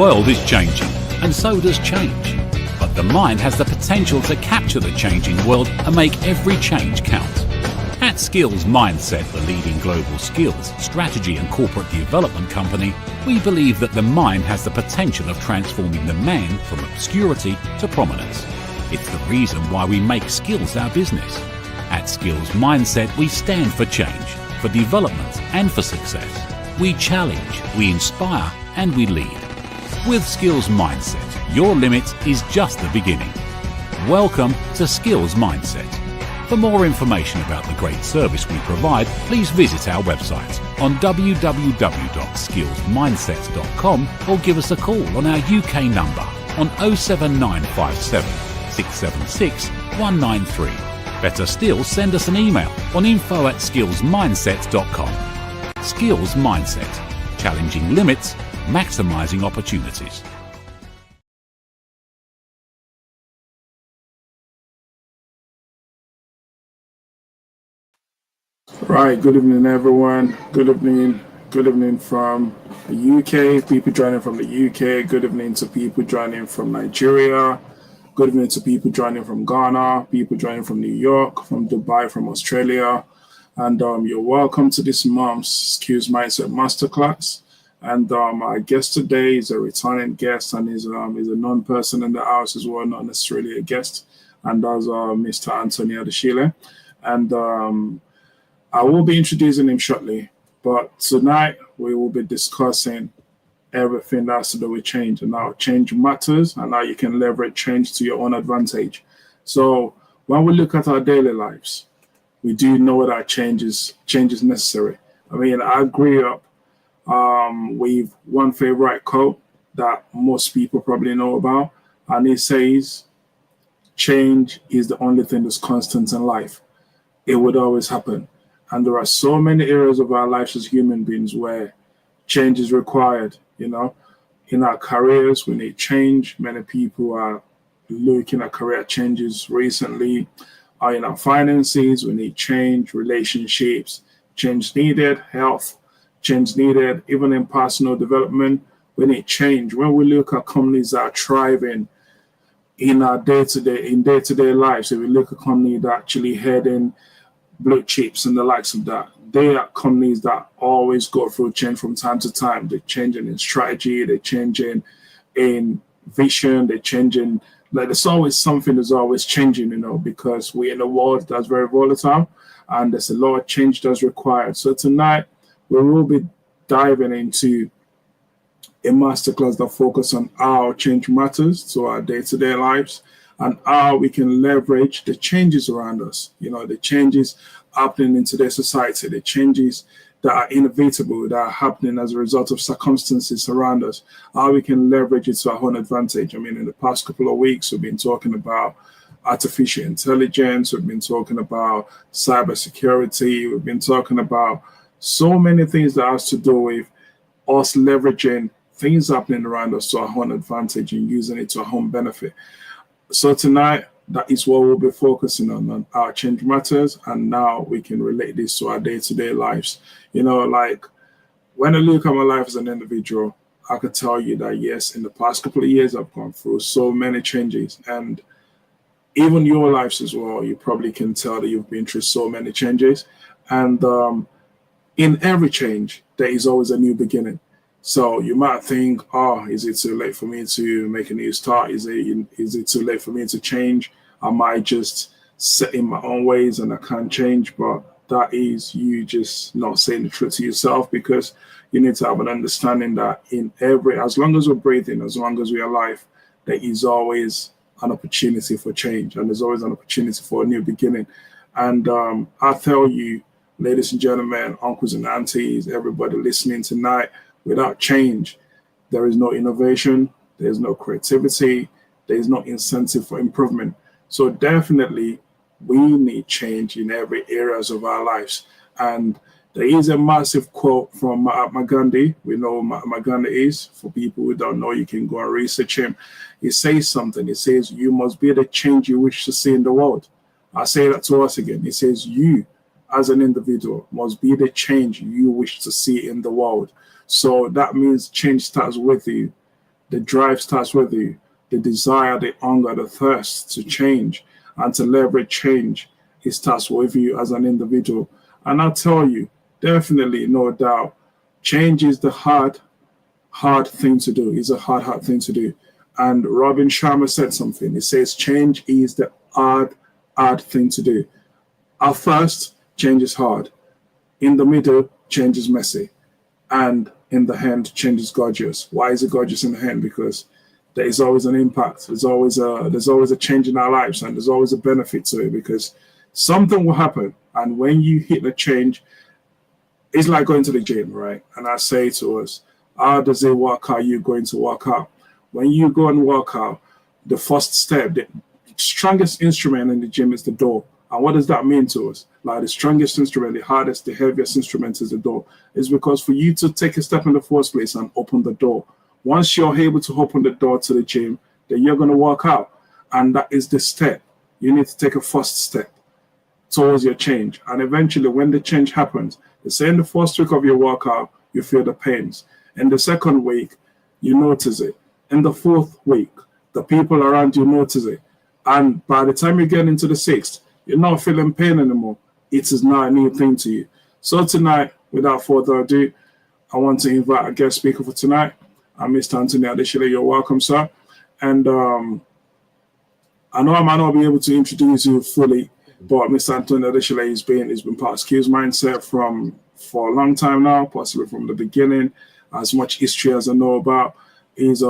world is changing, and so does change. But the mind has the potential to capture the changing world and make every change count. At SkillsMindset, the leading global skills, strategy and corporate development company, we believe that the mind has the potential of transforming the man from obscurity to prominence. It's the reason why we make skills our business. At SkillsMindset, we stand for change, for development and for success. We challenge, we inspire and we lead. With SkillsMindset, your limit is just the beginning. Welcome to SkillsMindset. For more information about the great service we provide, please visit our website on www.skillsmindset.com or give us a call on our UK number on 07957 676 193. Better still, send us an email on info@skillsmindset.com. Skills Mindset. Challenging limits, maximizing opportunities. Right, good evening everyone. Good evening from the UK, people joining from the UK. Good evening to people joining from Nigeria. Good evening to people joining from Ghana, people joining from New York, from Dubai, from Australia. And you're welcome to this month's Skills Mindset Masterclass. And our guest today is a returning guest and is a known person in the house as well, not necessarily a guest. And that's Mr. Antony Adesile. And I will be introducing him shortly, but tonight we will be discussing everything that has to do with change and how change matters and how you can leverage change to your own advantage. So when we look at our daily lives, we do know that change is necessary. I mean, I grew up with one favorite quote that most people probably know about, and it says, change is the only thing that's constant in life. It would always happen. And there are so many areas of our lives as human beings where change is required. You know, in our careers, we need change. Many people are looking at career changes recently. In our finances, we need change. Relationships, change needed. Health, change needed. Even in personal development, we need change. When we look at companies that are thriving in our day-to-day lives, if we look at companies that actually head in blue chips and the likes of that, they are companies that always go through change from time to time. They're changing in strategy, they're changing in vision, they're changing, like there's always something that's always changing, you know, because we're in a world that's very volatile and there's a lot of change that's required. So tonight we will be diving into a masterclass that focuses on how change matters to our day-to-day lives and how we can leverage the changes around us, you know, the changes happening in today's society, the changes that are inevitable, that are happening as a result of circumstances around us, how we can leverage it to our own advantage. I mean, in the past couple of weeks, we've been talking about artificial intelligence, we've been talking about cybersecurity, we've been talking about so many things that has to do with us leveraging things happening around us to our own advantage and using it to our own benefit. So tonight, that is what we'll be focusing on our change matters, and now we can relate this to our day-to-day lives. You know, like when I look at my life as an individual, I could tell you that yes, in the past couple of years, I've gone through so many changes, and even your lives as well, you probably can tell that you've been through so many changes. And in every change, there is always a new beginning. So you might think, oh, is it too late for me to make a new start? Is it too late for me to change? I might just set in my own ways and I can't change. But that is you just not saying the truth to yourself, because you need to have an understanding that as long as we're breathing, as long as we're alive, there is always an opportunity for change, and there's always an opportunity for a new beginning. And I tell you, ladies and gentlemen, uncles and aunties, everybody listening tonight, without change, there is no innovation, there's no creativity, there's no incentive for improvement. So definitely, we need change in every areas of our lives. And there is a massive quote from Mahatma Gandhi. We know who Mahatma Gandhi is. For people who don't know, you can go and research him. He says something. He says, you must be the change you wish to see in the world. I say that to us again. He says, you as an individual must be the change you wish to see in the world. So that means change starts with you. The drive starts with you. The desire, the hunger, the thirst to change and to leverage change, it starts with you as an individual. And I'll tell you, definitely, no doubt, change is the hard thing to do. It's a hard thing to do. And Robin Sharma said something. He says, change is the hard thing to do. At first, change is hard. In the middle, change is messy. And in the end, change is gorgeous. Why is it gorgeous in the end? Because there is always an impact. There's always a change in our lives, and there's always a benefit to it because something will happen. And when you hit the change, it's like going to the gym, right? And I say to us, how does it work out? You're going to work out. When you go and work out, the first step, the strongest instrument in the gym is the door. And what does that mean to us? Like the strongest instrument, the hardest, the heaviest instrument is the door. It's because for you to take a step in the first place and open the door, once you're able to open the door to the gym, then you're going to work out. And that is the step. You need to take a first step towards your change. And eventually, when the change happens, say in the first week of your workout, you feel the pains. In the second week, you notice it. In the fourth week, the people around you notice it. And by the time you get into the sixth, you're not feeling pain anymore. It is now a new thing to you. So tonight, without further ado, I want to invite a guest speaker for tonight. I'm Mr. Antony Adesile. You're welcome, sir. And I know I might not be able to introduce you fully, but Mr. Antony Adesile has been part of SkillsMindset for a long time now, possibly from the beginning. As much history as I know about. He's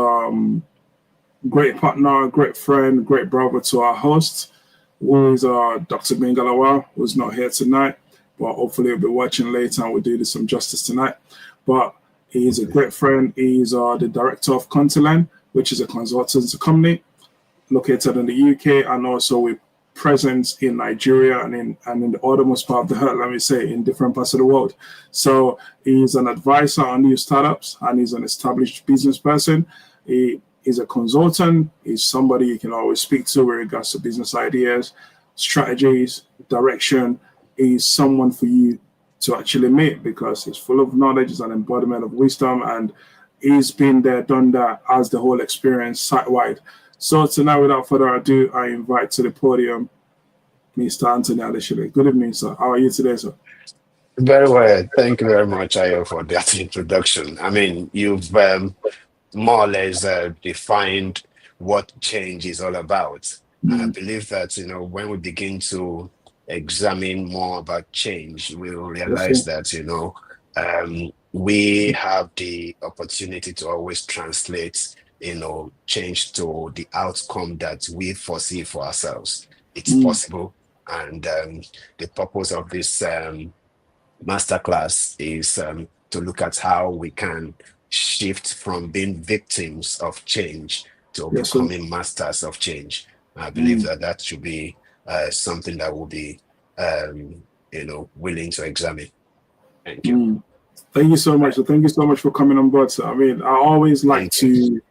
great partner, great friend, great brother to our host, who is Dr. Gbenga Lawal, who's not here tonight, but hopefully he'll be watching later and we'll do this some justice tonight. But he's a great friend. He's the director of Continent, which is a consultancy company located in the UK, and also with presence in Nigeria and in the uttermost part of the earth, let me say, in different parts of the world. So he's an advisor on new startups, and he's an established business person. He is a consultant. He's somebody you can always speak to with regards to business ideas, strategies, direction. He's someone for you to actually meet because he's full of knowledge, he's an embodiment of wisdom, and he's been there, done that, has the whole experience site-wide. So tonight, without further ado, I invite to the podium Mr. Antony Adesile. Good evening, sir. How are you today, sir? Very well. Thank you very much, Ayo, for that introduction. I mean, you've more or less defined what change is all about. And I believe that, when we begin to examine more about change, we'll realize that, we have the opportunity to always translate change to the outcome that we foresee for ourselves. It's possible. And the purpose of this masterclass is to look at how we can shift from being victims of change to becoming masters of change. I believe that should be something that will be, willing to examine. Thank you. Thank you so much. So thank you so much for coming on board, sir. I mean, I always like to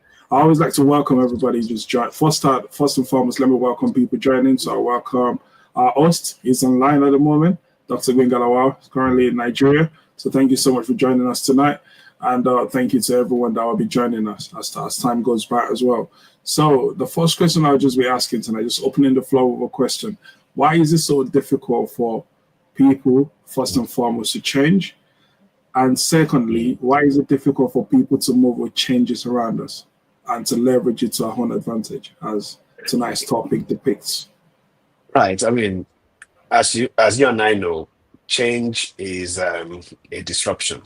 welcome everybody just join. First and foremost, let me welcome people joining. So I welcome our host. He's online at the moment, Dr. Gbenga Lawal, currently in Nigeria. So thank you so much for joining us tonight. And thank you to everyone that will be joining us as time goes by as well. So the first question I'll just be asking tonight, just opening the floor with a question. Why is it so difficult for people, first and foremost, to change? And secondly, why is it difficult for people to move with changes around us and to leverage it to our own advantage, as tonight's topic depicts? Right. I mean, as you and I know, change is a disruption.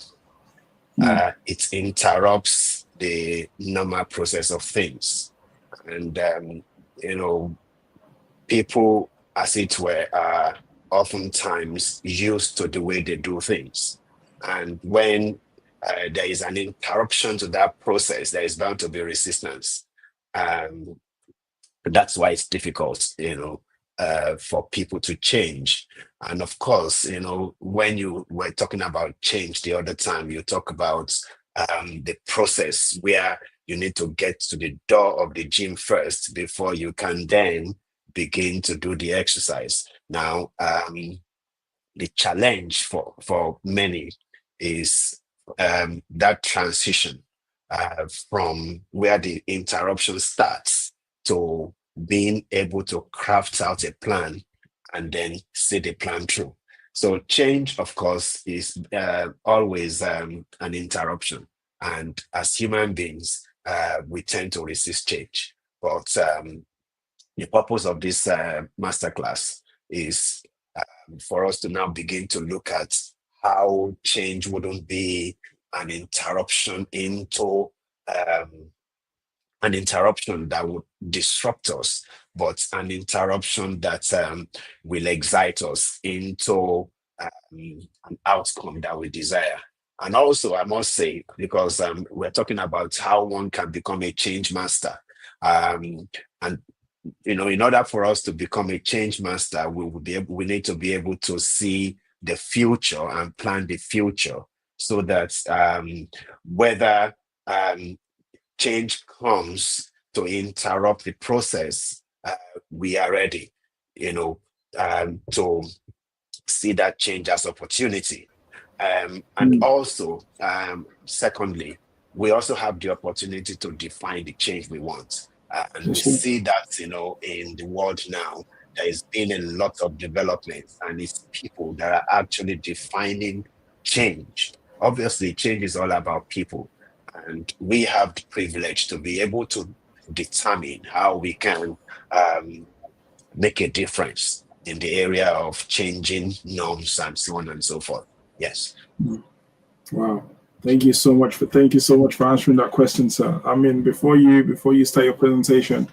It interrupts the normal process of things. And, people, as it were, are oftentimes used to the way they do things. And when there is an interruption to that process, there is bound to be resistance. That's why it's difficult, for people to change. And of course, when you were talking about change the other time, you talk about the process where you need to get to the door of the gym first before you can then begin to do the exercise. Now, the challenge for many is that transition. from where the interruption starts to being able to craft out a plan and then see the plan through. So change, of course, is always an interruption. And as human beings, we tend to resist change. But the purpose of this masterclass is for us to now begin to look at how change wouldn't be an interruption into an interruption that would disrupt us, but an interruption that will excite us into an outcome that we desire. And also, I must say, because we're talking about how one can become a change master. And in order for us to become a change master, we need to be able to see the future and plan the future, so that whether change comes to interrupt the process, we are ready, to see that change as opportunity. And also, secondly, we also have the opportunity to define the change we want. And we see that, in the world now, there has been a lot of development, and it's people that are actually defining change. Obviously, change is all about people. And we have the privilege to be able to determine how we can make a difference in the area of changing norms and so on and so forth. Yes. Wow. Thank you so much for answering that question, sir. I mean, before you start your presentation,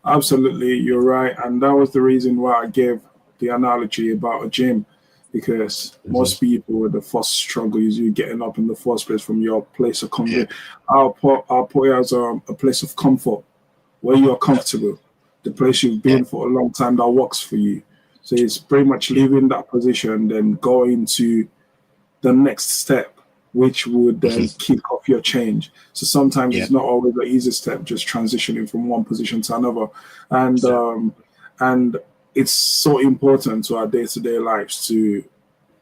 absolutely, you're right. And that was the reason why I gave the analogy about a gym, because most people, the first struggle is you getting up in the first place from your place of comfort. I'll put it as a place of comfort, where you're comfortable, the place you've been for a long time that works for you. So it's pretty much leaving that position, then going to the next step, which would then kick off your change. So sometimes it's not always the easy step, just transitioning from one position to another. And it's so important to our day-to-day lives to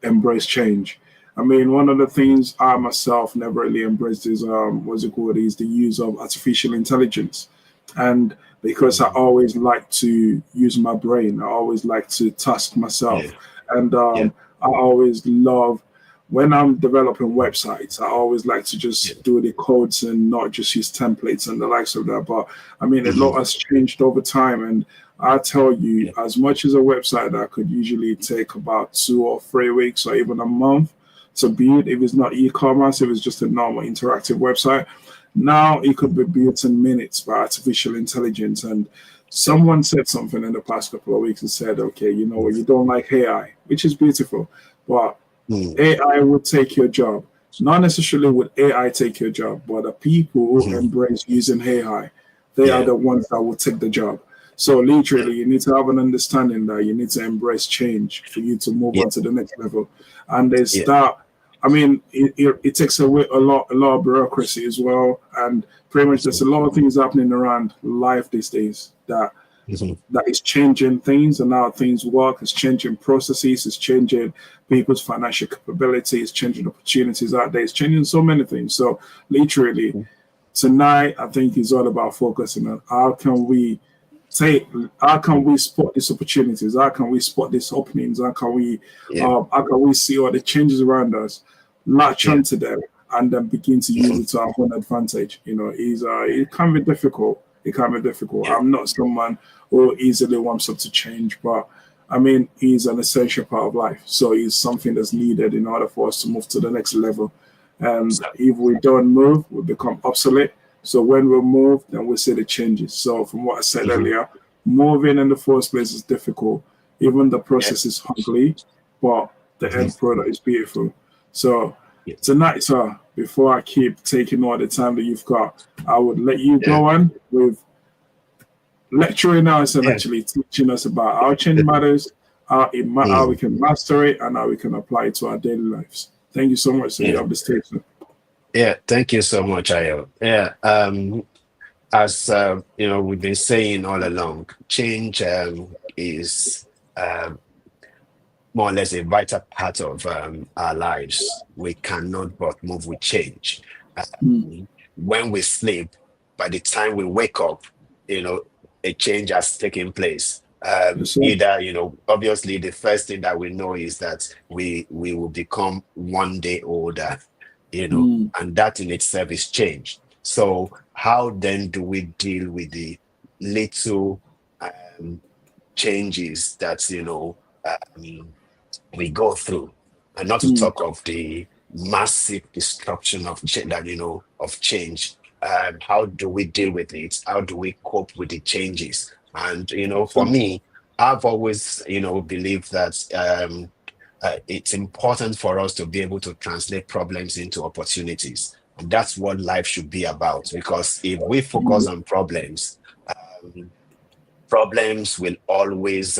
embrace change. I mean, one of the things I myself never really embraced is is the use of artificial intelligence. And because I always like to use my brain, I always like to task myself. And I always love, when I'm developing websites, I always like to just do the codes and not just use templates and the likes of that. But I mean, a lot has changed over time. And I tell you, as much as a website that could usually take about 2 or 3 weeks or even a month to build, if it's not e-commerce, if it's just a normal interactive website, now it could be built in minutes by artificial intelligence. And someone said something in the past couple of weeks and said, okay, you don't like AI, which is beautiful, but AI would take your job. Not necessarily would AI take your job, but the people who embrace using AI, they are the ones that will take the job. So literally, you need to have an understanding that you need to embrace change for you to move on to the next level. And there's that. I mean, it takes away a lot of bureaucracy as well. And pretty much there's a lot of things happening around life these days that is changing things and how things work. It's changing processes. It's changing people's financial capabilities. It's changing opportunities out there. It's changing so many things. So literally, tonight, I think is all about focusing on how can we spot these opportunities? How can we spot these openings? How can we see all the changes around us, latch onto them, and then begin to use it to our own advantage? It can be difficult. It can be difficult. I'm not someone who easily wants up to change, but I mean, he's an essential part of life. So he's something that's needed in order for us to move to the next level. And if we don't move, we become obsolete. So when we move, then we see the changes. So from what I said earlier, moving in the first place is difficult. Even the process is ugly, but the end product is beautiful. So tonight, sir, before I keep taking all the time that you've got, I would let you go on with lecturing us and actually teaching us about how change matters, how we can master it, and how we can apply it to our daily lives. Thank you so much, sir. You have the stage, sir. Yeah, thank you so much, Ayo. Yeah, as we've been saying all along, change is more or less a vital part of our lives. We cannot but move with change. when we sleep, by the time we wake up, a change has taken place. Yes, sir. Either, obviously the first thing that we know is that we will become one day older, and that in itself is change. So how then do we deal with the little um, changes that we go through, and not to talk of the massive disruption of of change. How do we deal with it? How do we cope with the changes? And for me, I've always believed that it's important for us to be able to translate problems into opportunities, and that's what life should be about. Because if we focus on problems, um, problems will always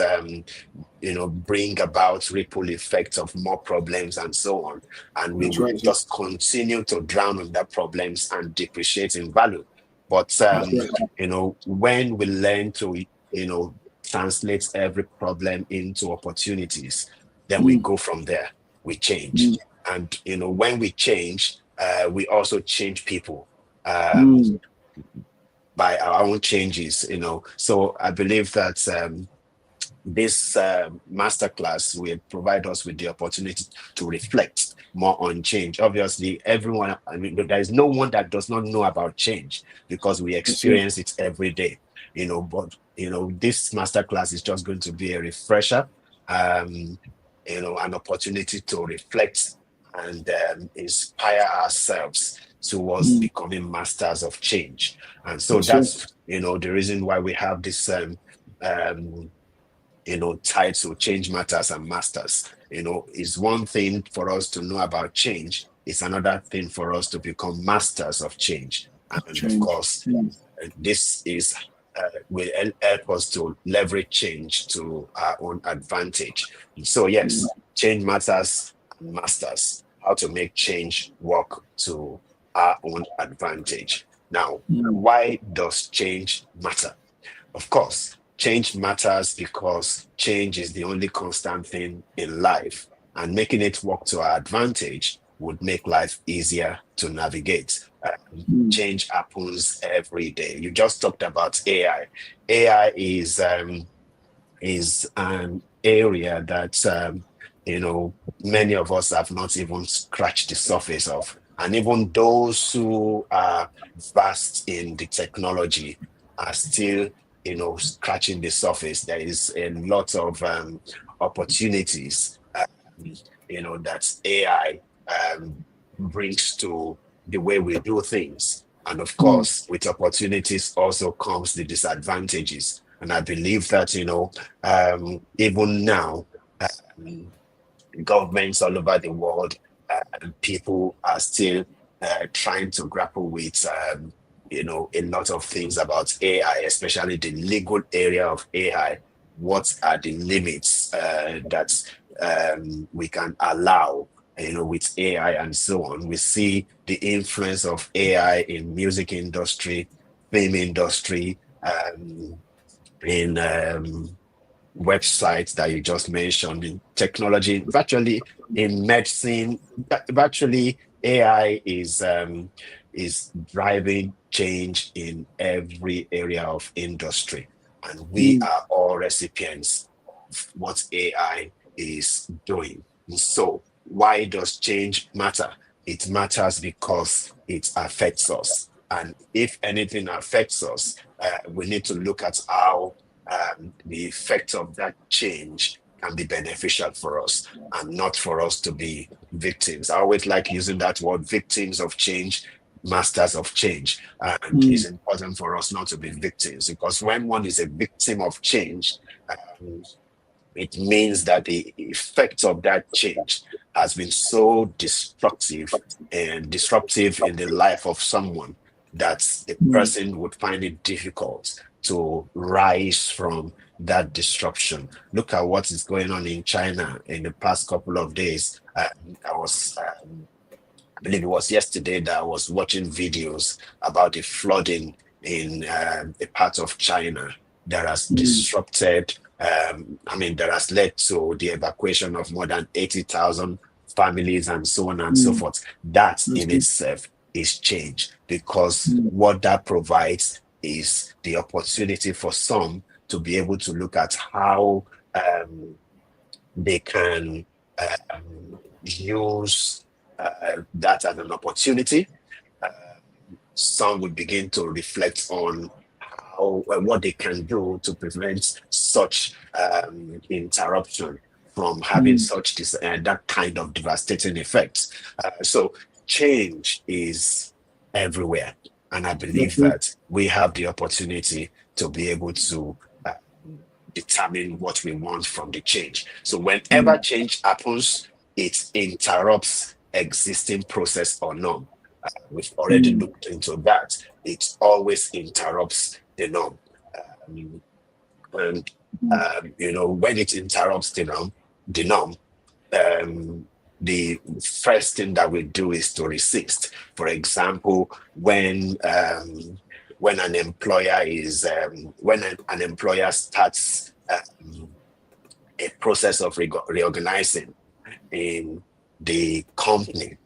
bring about ripple effects of more problems and so on, and we That's will right, sir. just continue to drown in that problems and depreciate in value. But That's right. when we learn to translate every problem into opportunities, then we go from there. We change. And when we change, we also change people by our own changes. So I believe that this masterclass will provide us with the opportunity to reflect more on change. Obviously, everyone, I mean, there is no one that does not know about change, because we Yes, sir. experience it every day. But this masterclass is just going to be a refresher, an opportunity to reflect and inspire ourselves towards becoming masters of change. And so Yes, sir. that's the reason why we have this um, title, Change Matters and Masters. Is one thing for us to know about change, it's another thing for us to become masters of change. And of Change. course, this is will help us to leverage change to our own advantage. So yes, change matters and masters. How to make change work to our own advantage. Now, why does change matter? Of course, change matters because change is the only constant thing in life, and making it work to our advantage would make life easier to navigate. Change happens every day. You just talked about AI. AI is an area that many of us have not even scratched the surface of, and even those who are vast in the technology are still scratching the surface. There is a lot of opportunities that AI brings to the way we do things. And of course, with opportunities also comes the disadvantages. And I believe that even now, governments all over the world, people are still trying to grapple with a lot of things about AI, especially the legal area of AI. What are the limits that we can allow, with AI and so on? We see the influence of AI in music industry, film industry, in websites that you just mentioned, in technology, virtually in medicine. Virtually, AI is driving change in every area of industry, and we are all recipients of what AI is doing. So, why does change matter? It matters because it affects us, and if anything affects us, we need to look at how the effect of that change can be beneficial for us, and not for us to be victims. I always like using that word, victims of change, masters of change. And it's important for us not to be victims, because when one is a victim of change, um, it means that the effect of that change has been so destructive and disruptive in the life of someone that the person would find it difficult to rise from that disruption. Look at what is going on in China in the past couple of days. I believe it was yesterday that I was watching videos about the flooding in a part of China that has disrupted, that has led to the evacuation of more than 80,000 families and so on and so forth. That in itself is change, because what that provides is the opportunity for some to be able to look at how they can use that as an opportunity. Some will begin to reflect on how what they can do to prevent such interruption from having such that kind of devastating effects. So change is everywhere, and I believe that we have the opportunity to be able to determine what we want from the change. So whenever change happens, it interrupts existing process or norm. We've already looked into that. It always interrupts the norm. And when it interrupts the norm, the first thing that we do is to resist. For example, when an employer is when an employer starts a process of reorganizing in the company,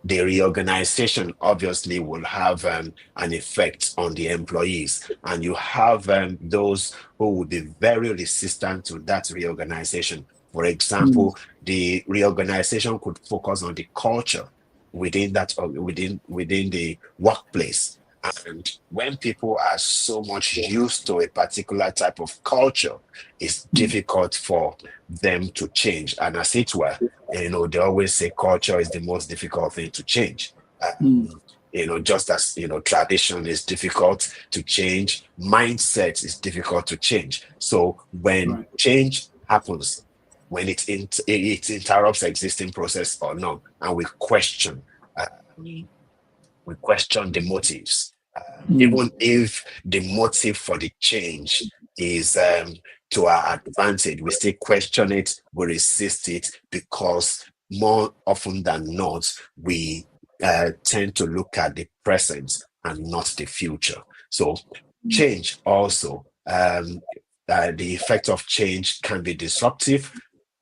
the reorganization obviously will have an effect on the employees, and you have those who will be very resistant to that reorganization. For example, the reorganization could focus on the culture within the workplace. And when people are so much used to a particular type of culture, it's difficult for them to change. And as it were, they always say culture is the most difficult thing to change. Just as tradition is difficult to change, mindset is difficult to change. So when change happens, when it interrupts existing process or not, and we question the motives. Even if the motive for the change is to our advantage, we still question it, we resist it, because more often than not, we tend to look at the present and not the future. So change also, the effect of change can be disruptive,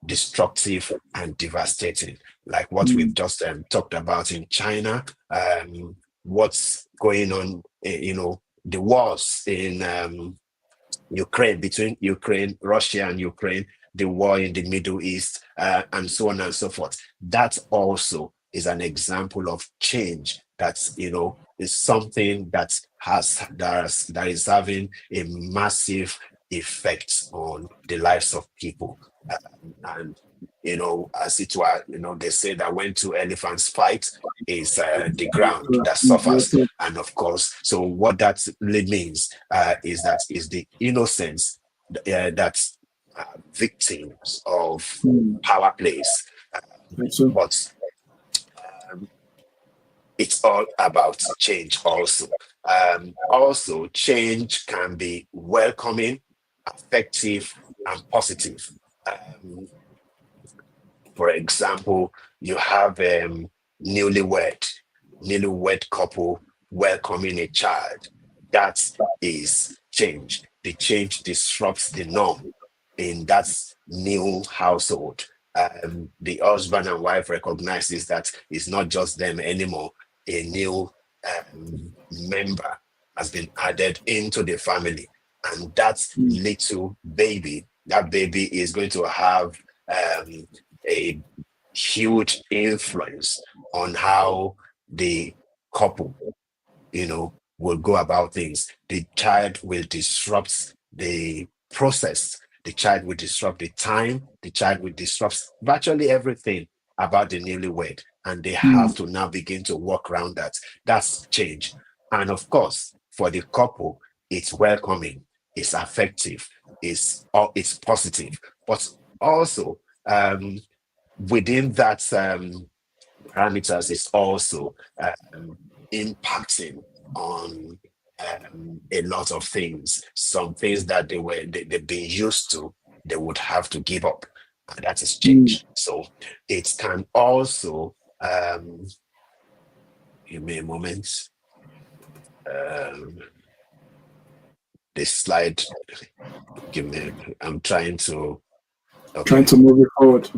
destructive, and devastating, like what we've just talked about in China. What's going on, the wars in Ukraine, between Russia and Ukraine, the war in the Middle East, and so on and so forth. That also is an example of change that's, is something that is having a massive effect on the lives of people. And as it were, they say that when two elephants fight, is the ground that suffers. And of course, so what that really means is the innocence that victims of power plays. But it's all about change also. Also, change can be welcoming, effective, and positive. For example, you have newlywed couple welcoming a child. That is change. The change disrupts the norm in that new household. The husband and wife recognizes that it's not just them anymore. A new member has been added into the family, and that little baby, is going to have a huge influence on how the couple, will go about things. The child will disrupt the process. The child will disrupt the time. The child will disrupt virtually everything about the newlywed, and they have to now begin to work around that. That's change. And of course, for the couple, it's welcoming, it's affective, it's positive, but also within that parameters is also impacting on a lot of things. Some things that they've been used to, they would have to give up, and that is change. So it can also give me a moment. This slide, I'm trying to Trying to move it forward.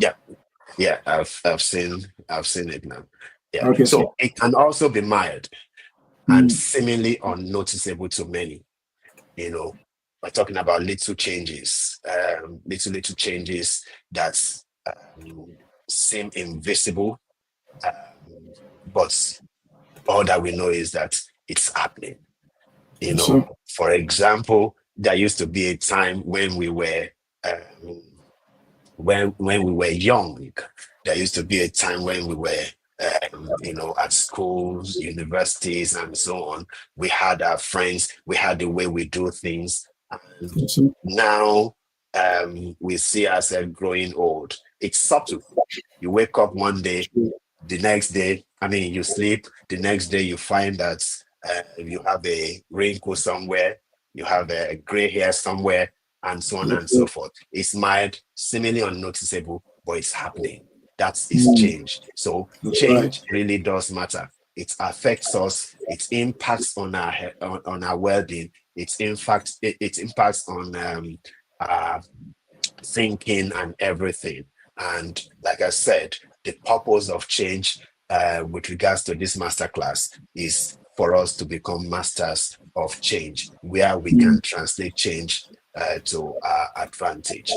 Yeah, I've seen it now. Yeah. Okay, So it can also be mild and mm, seemingly unnoticeable to many. You know, we're talking about little changes, little changes that um, seem invisible, um, but all that we know is that it's happening. yes, sir. For example, there used to be a time when we were um, when we were young. There used to be a time when we were at schools, universities, and so on. We had our friends, we had the way we do things. And Yes, sir. now we see ourselves growing old. It's subtle. You wake up one day, the next day, I mean, you sleep, the next day you find that you have a wrinkle somewhere, you have a gray hair somewhere, and so on Yes, and sir. so forth. It's mild, seemingly unnoticeable, but it's happening. That's its Mm, change. So that's right. change really does matter. It affects us. It impacts on on our well-being. It impacts on our thinking and everything. And like I said, the purpose of change with regards to this masterclass is for us to become masters of change, where we Mm, can translate change to our advantage.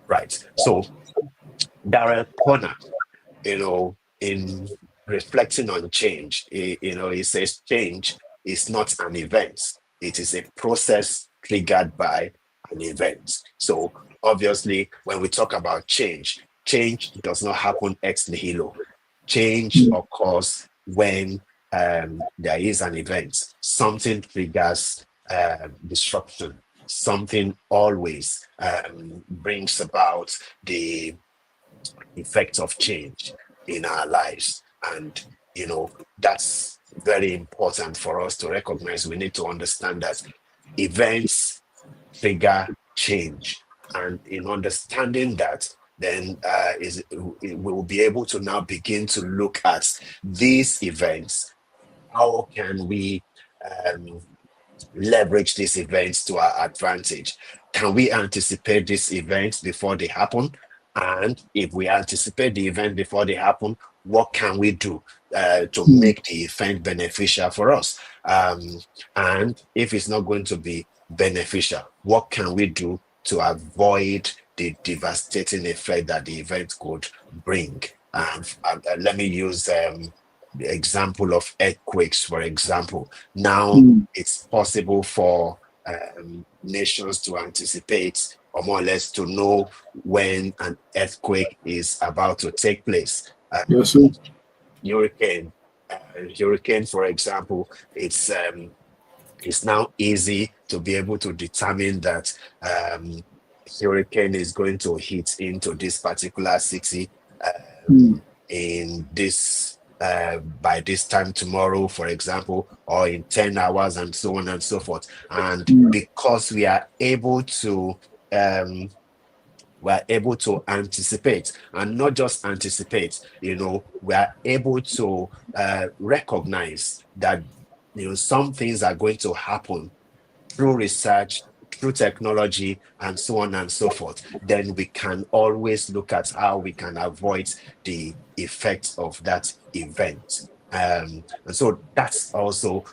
Right. So, Darrell Corner, in reflecting on change, he says change is not an event, it is a process triggered by an event. So, obviously, when we talk about change, change does not happen ex nihilo. Change mm, occurs when there is an event, something triggers disruption, something always brings about the effects of change in our lives. And, that's very important for us to recognize. We need to understand that events trigger change. And in understanding that, then we will be able to now begin to look at these events. How can we um, leverage these events to our advantage? Can we anticipate these events before they happen? And if we anticipate the event before they happen, what can we do to mm, make the event beneficial for us? And if it's not going to be beneficial, what can we do to avoid the devastating effect that the event could bring? Let me use the example of earthquakes, for example. Now, mm. it's possible for nations to anticipate or more or less to know when an earthquake is about to take place. Yes, sir. Hurricane, hurricane, for example, it's now easy to be able to determine that hurricane is going to hit into this particular city Mm, in this by this time tomorrow, for example, or in 10 hours, and so on and so forth. And mm, because um, we are able to anticipate, and not just anticipate, we are able to recognize that some things are going to happen through research, through technology, and so on and so forth. Then we can always look at how we can avoid the effects of that event. And so that's also,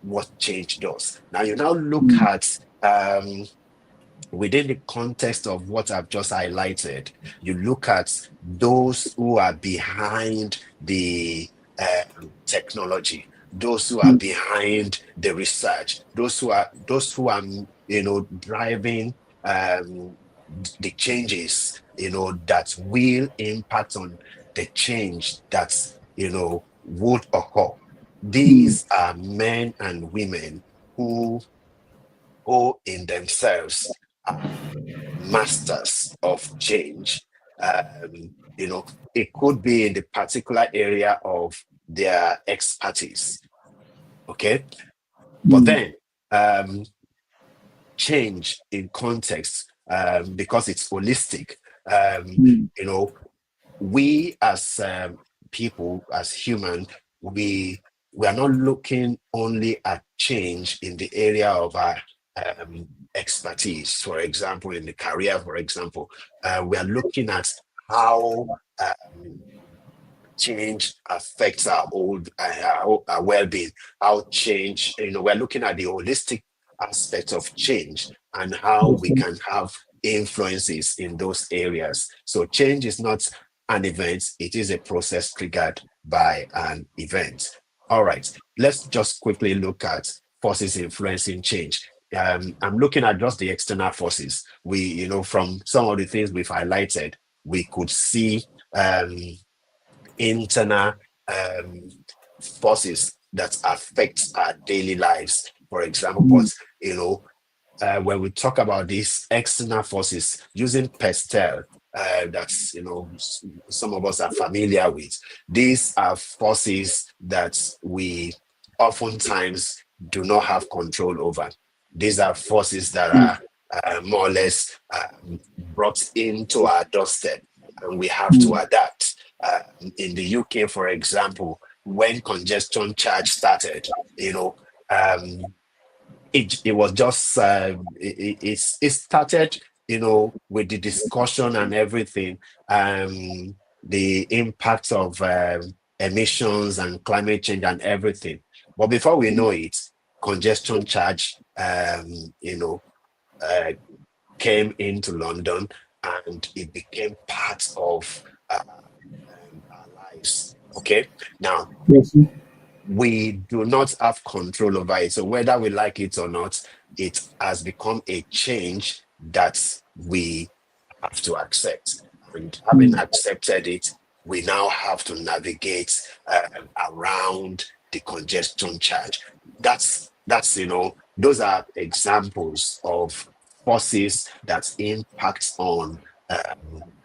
what change does. Now you now look mm, at within the context of what I've just highlighted, you look at those who are behind the technology, those who are mm, behind the research, those who are driving the changes that will impact on the change that would occur. mm, These are men and women who in themselves are masters of change. It could be in the particular area of their expertise. Okay. But mm, then change in context, because it's holistic. mm, You know, we as people, as human, we are not looking only at change in the area of our expertise. For example, in the career, for example, we are looking at how change affects our well-being, how change, we're looking at the holistic aspect of change and how we can have influences in those areas. So change is not an event, it is a process triggered by an event. All right, let's just quickly look at forces influencing change. I'm looking at just the external forces. From some of the things we've highlighted, we could see internal forces that affect our daily lives, for example. But when we talk about these external forces using pestel, that's some of us are familiar with. These are forces that we oftentimes do not have control over. These are forces that are more or less brought into our doorstep, and we have to adapt. In the UK, for example, when congestion charge started, it was just it started with the discussion and everything, the impact of emissions and climate change and everything. But before we know it, congestion charge came into London, and it became part of our lives. Okay, now Yes. we do not have control over it. So whether we like it or not, it has become a change that we have to accept. And having accepted it, we now have to navigate around the congestion charge. That's those are examples of forces that impact on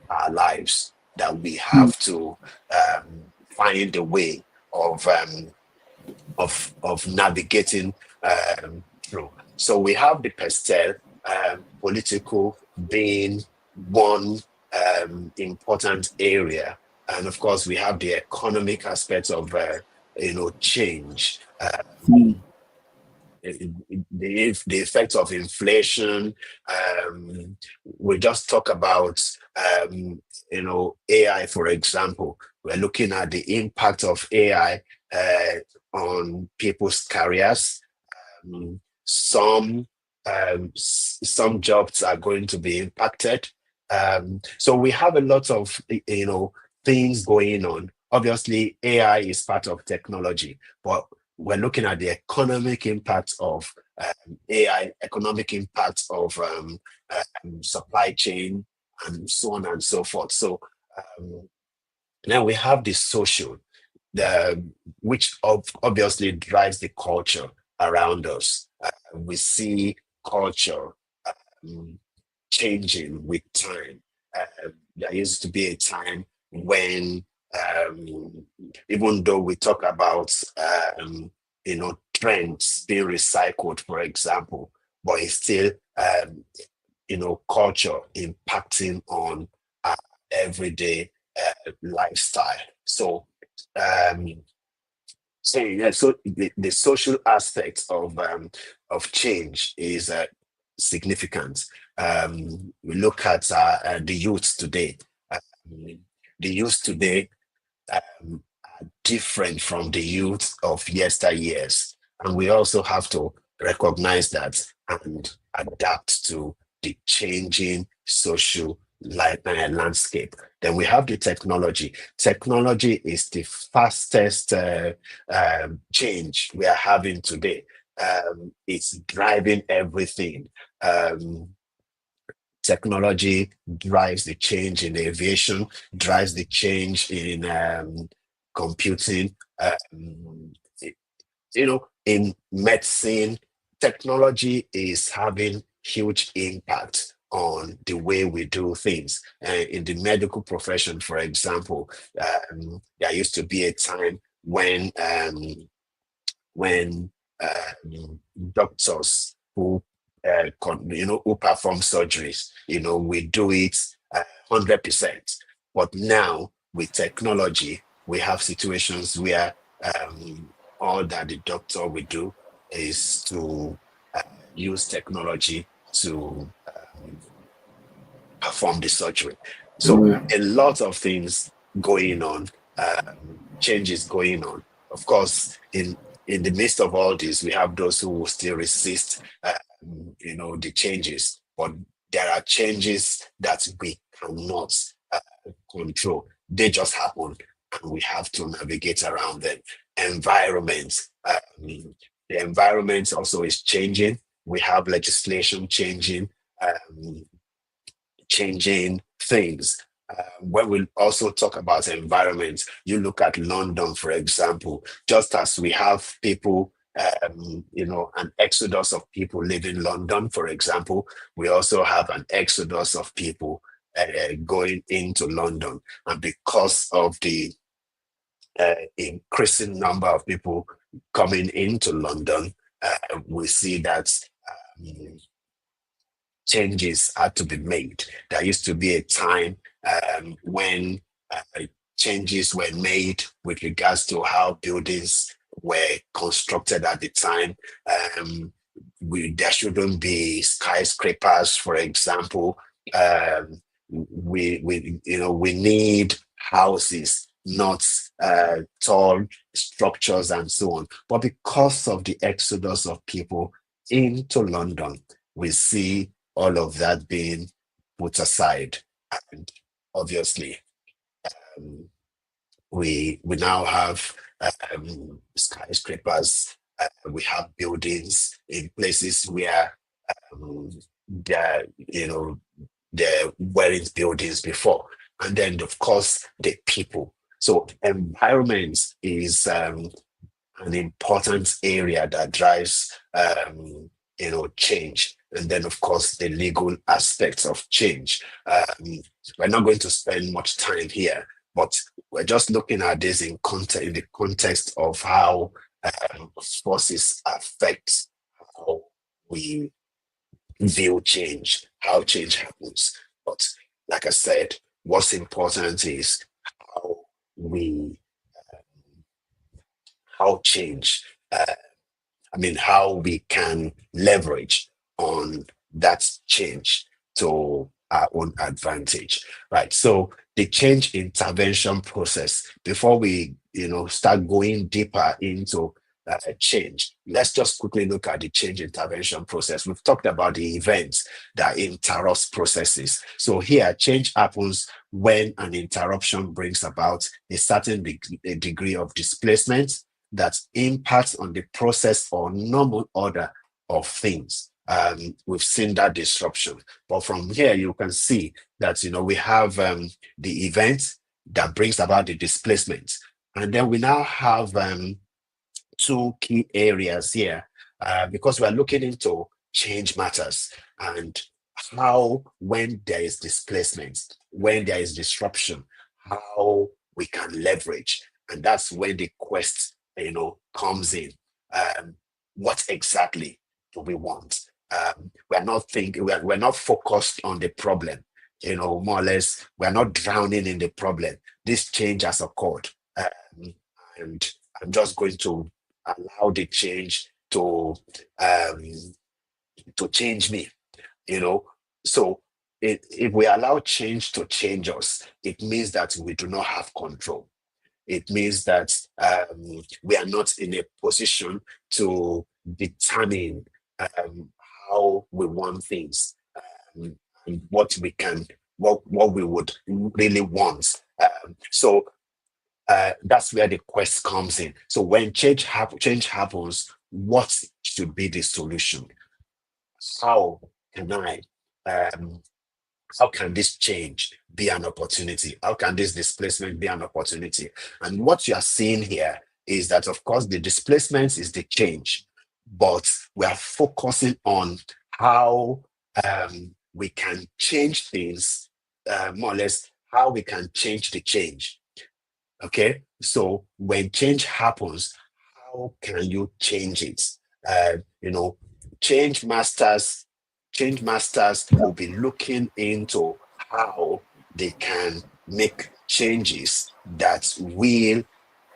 our lives that we have to find a way of navigating through. So we have the pestel, political being one important area, and of course we have the economic aspect of change. The effects of inflation. We just talk about AI, for example. We're looking at the impact of AI on people's careers. Some jobs are going to be impacted. So we have a lot of things going on. Obviously, AI is part of technology, but we're looking at the economic impact of AI, economic impact of supply chain, and so on and so forth. So now we have the social, which obviously drives the culture around us. We see culture changing with time. There used to be a time when, even though we talk about, trends being recycled, for example, but it's still, culture impacting on our everyday lifestyle. So, so the social aspect of change is significant. We look at the youth today. The youth today are different from the youth of yesteryears, and we also have to recognize that and adapt to the changing social landscape. Then we have the technology. Technology is the fastest change we are having today. It's driving everything. Technology drives the change in aviation, drives the change in computing, in medicine. Technology is having huge impact on the way we do things. In the medical profession, for example, there used to be a time when doctors who who perform surgeries, we do it 100%. But now with technology, we have situations where all that the doctor will do is to use technology to perform the surgery. So a lot of things going on. changes going on. Of course, in the midst of all this, we have those who will still resist, the changes. But there are changes that we cannot control. They just happen, and we have to navigate around them. Environment. The environment also is changing. We have legislation changing things. When we also talk about environment, you look at London, for example, just as we have people, an exodus of people leaving London, for example, we also have an exodus of people going into London. And because of the increasing number of people coming into London, we see that changes had to be made. There used to be a time when changes were made with regards to how buildings were constructed at the time. There shouldn't be skyscrapers, for example. We need houses, not tall structures and so on. But because of the exodus of people into London, we see all of that being put aside. And obviously, we now have skyscrapers. We have buildings in places where there weren't buildings before. And then, of course, the people. So environment is an important area that drives change. And then, of course, the legal aspects of change. We're not going to spend much time here, but we're just looking at this in the context of how forces affect how we view change, how change happens. But like I said, what's important is how change, how we can leverage on that change to our own advantage, right? So the change intervention process, before we, start going deeper into change, let's just quickly look at the change intervention process. We've talked about the events that interrupt processes. So here, change happens when an interruption brings about a certain degree of displacement that impacts on the process or normal order of things. We've seen that disruption. But from here, you can see that, we have the event that brings about the displacement. And then we now have two key areas here because we're looking into change matters and how, when there is displacement, when there is disruption, how we can leverage. And that's when the quest comes in. What exactly do we want? We're not focused on the problem, more or less. We're not drowning in the problem. This change has occurred, and I'm just going to allow the change to change me. So if we allow change to change us, it means that we do not have control. It means that we are not in a position to determine how we want things, and what we would really want. So that's where the quest comes in. So when change happens, what should be the solution? How can this change be an opportunity? How can this displacement be an opportunity? And what you are seeing here is that, of course, the displacement is the change, but we are focusing on how we can change things, more or less, how we can change the change. Okay, so when change happens, how can you change it? Change masters will be looking into how they can make changes that will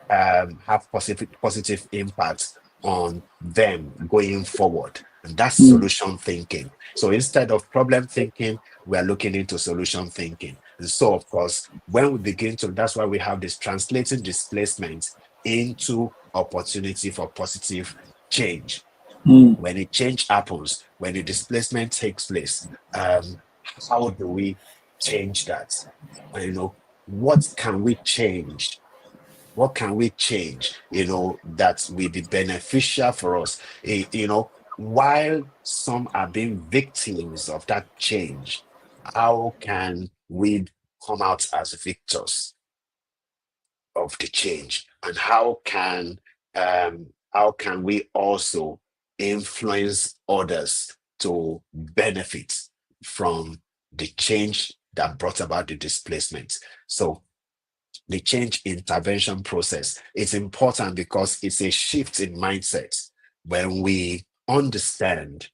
have positive impact on them going forward. And that's solution thinking. So instead of problem thinking, we are looking into solution thinking. And so, of course, when we begin to, that's why we have this translating displacement into opportunity for positive change. When a change happens, when the displacement takes place, how do we change that? What can we change? What can we change, that will be beneficial for us? While some are being victims of that change, how can we come out as victors of the change? And how can we also influence others to benefit from the change that brought about the displacement? So the change intervention process is important because it's a shift in mindset. When we understand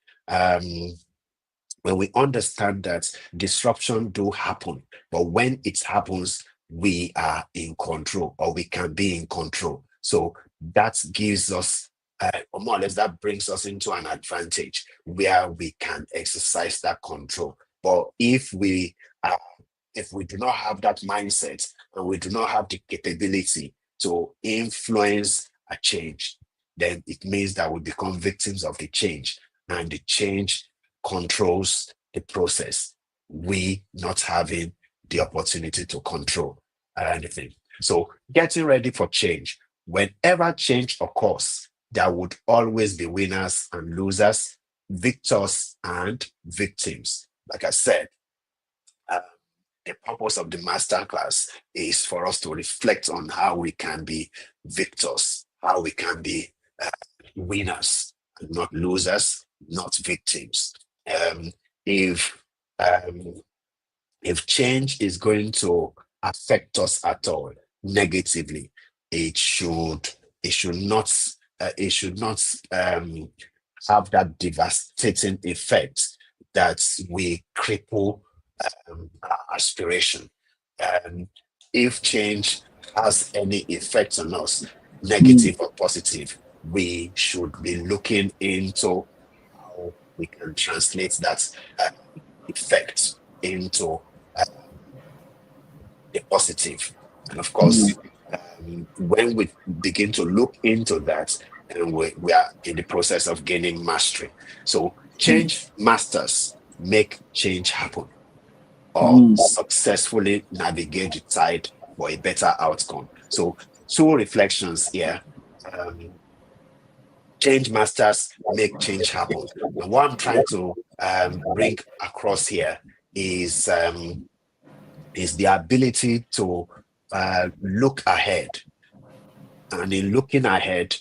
that disruption do happen, but when it happens, we are in control, or we can be in control. So that gives us, or more or less, that brings us into an advantage where we can exercise that control. But if we do not have that mindset, and we do not have the capability to influence a change, then it means that we become victims of the change, and the change controls the process, we not having the opportunity to control anything. So getting ready for change. Whenever change occurs, there would always be winners and losers, victors and victims. Like I said, the purpose of the masterclass is for us to reflect on how we can be victors, how we can be winners, and not losers, not victims. Um, if um, if change is going to affect us at all negatively, it should not have that devastating effect that we cripple our aspiration. If change has any effect on us, negative or positive, we should be looking into how we can translate that effect into the positive. And of course, when we begin to look into that, and we are in the process of gaining mastery. So change masters make change happen, or successfully navigate the tide for a better outcome. So two reflections here. Change masters make change happen. And what I'm trying to bring across here is the ability to look ahead, and in looking ahead,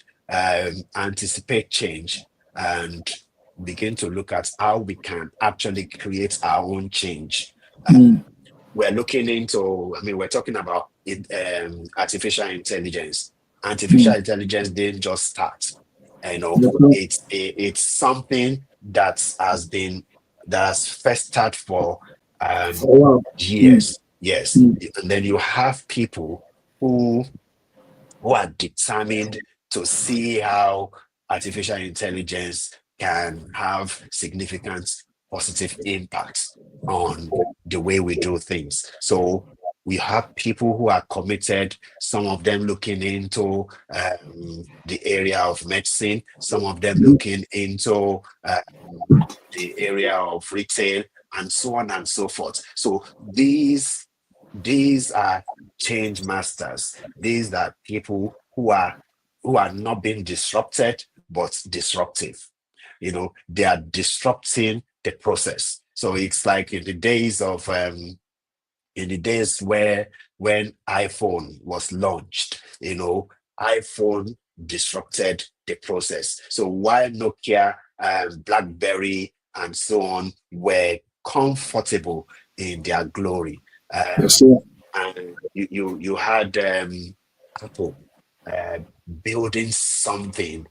anticipate change, and begin to look at how we can actually create our own change. We're looking into, we're talking about artificial intelligence. Artificial intelligence didn't just start. It's something that has festered for years. Yes. And then you have people who are determined to see how artificial intelligence can have significant positive impact on the way we do things. So we have people who are committed, some of them looking into the area of medicine, some of them looking into the area of retail, and so on and so forth. So these are change masters. These are people who are not being disrupted, but disruptive. They are disrupting the process. So it's like in the days where when iPhone was launched, iPhone disrupted the process. So while Nokia, BlackBerry, and so on were comfortable in their glory, Yes, sir. and you had Apple uh, building something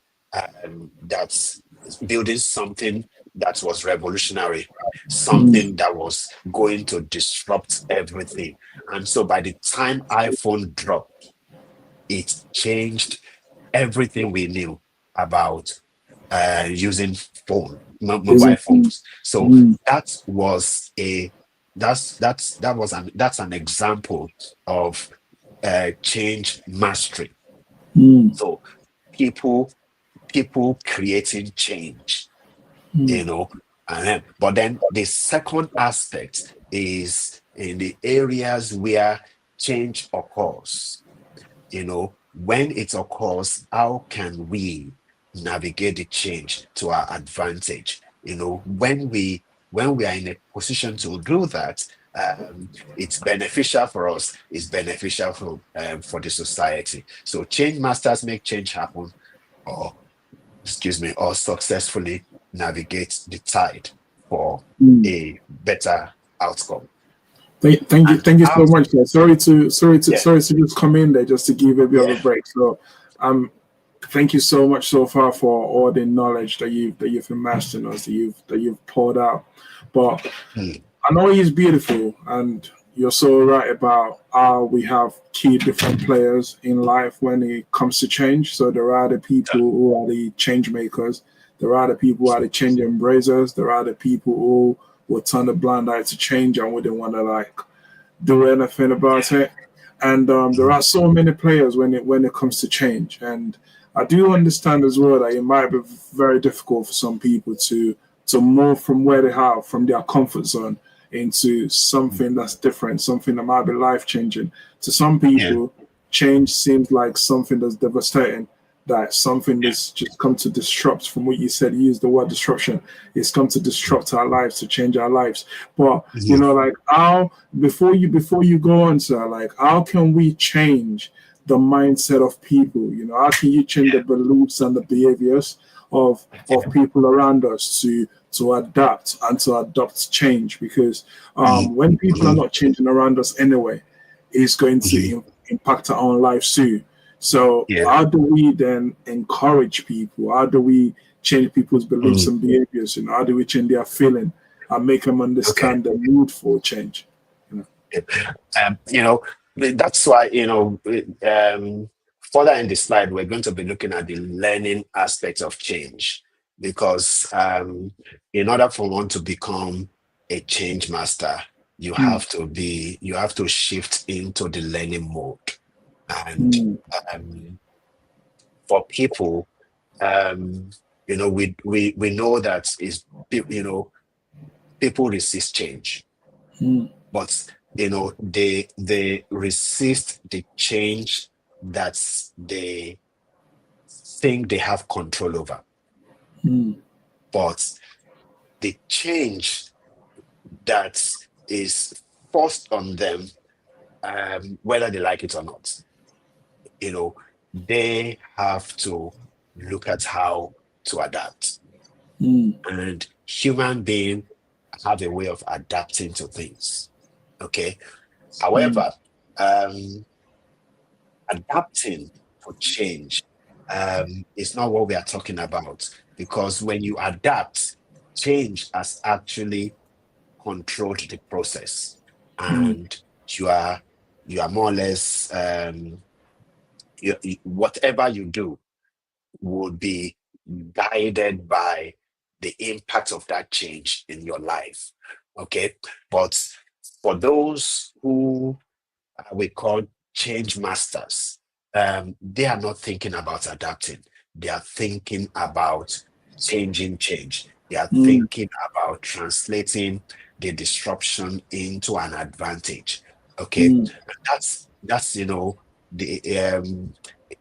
that's building something that was revolutionary, something that was going to disrupt everything. And so by the time iPhone dropped, it changed everything we knew about using mobile phones. So that was that's an example of change mastery. So people creating change, and but then the second aspect is in the areas where change occurs. When it occurs, how can we navigate the change to our advantage? When we are in a position to do that, it's beneficial for us, it's beneficial for the society. So change masters make change happen, or or successfully navigate the tide for a better outcome. Thank you, And thank you so out, much. Sir. yeah, Sorry to just come in there just to give a bit of a yeah, break. So, thank you so much so far for all the knowledge that you've amassed in us, that you've poured out. But mm, I know he's beautiful, and you're so right about how we have key different players in life when it comes to change. So there are the people who are the change makers, there are the people who are the change embracers, there are the people who will turn a blind eye to change and wouldn't want to like do anything about it. And there mm, are so many players when it comes to change. And I do understand as well that it might be very difficult for some people to move from where they are, from their comfort zone, into something that's different, something that might be life changing. To some yeah, people, change seems like something that's devastating, that something yeah, that's just come to disrupt. From what you said, you used the word disruption. It's come to disrupt our lives, to change our lives. But mhm, like how before you go on, sir, like how can we change the mindset of people? How can you change the yeah, beliefs and the behaviors of yeah, people around us to adapt and to adopt change? Because mhm, when people are mhm, not changing around us anyway, it's going to mhm, impact our own lives too. So yeah, how do we then encourage people? How do we change people's beliefs mm, and behaviors? How do we change their feeling and make them okay. understand the need for change? Yeah. That's why, further in the slide, we're going to be looking at the learning aspects of change, because in order for one to become a change master, Mm, you have to shift into the learning mode. And mm, um, for people, um, we know that people resist change, mm, but they resist the change that they think they have control over. mm, But the change that is forced on them, whether they like it or not, you know they have to look at how to adapt. mm, And human beings have a way of adapting to things. Okay. mm, However, um adapting for change is not what we are talking about, because when you adapt, change has actually controlled the process, mm, and you are more or less whatever you do would be guided by the impact of that change in your life. Okay. But for those who we call change masters, they are not thinking about adapting. They are thinking about changing change. They are mm, thinking about translating the disruption into an advantage. Okay. mm, That's the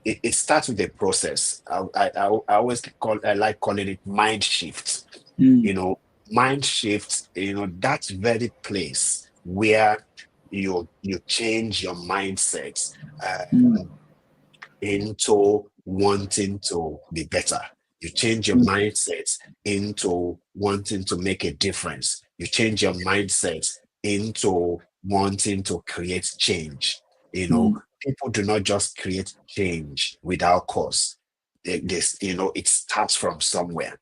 it starts with a process. I always I like calling it mind shift. mm, You know, mind shift. That very place where you change your mindset mm, into wanting to be better. You change your mm, mindset into wanting to make a difference. You change your mindset into wanting to create change. mm, People do not just create change without cause. It starts from somewhere.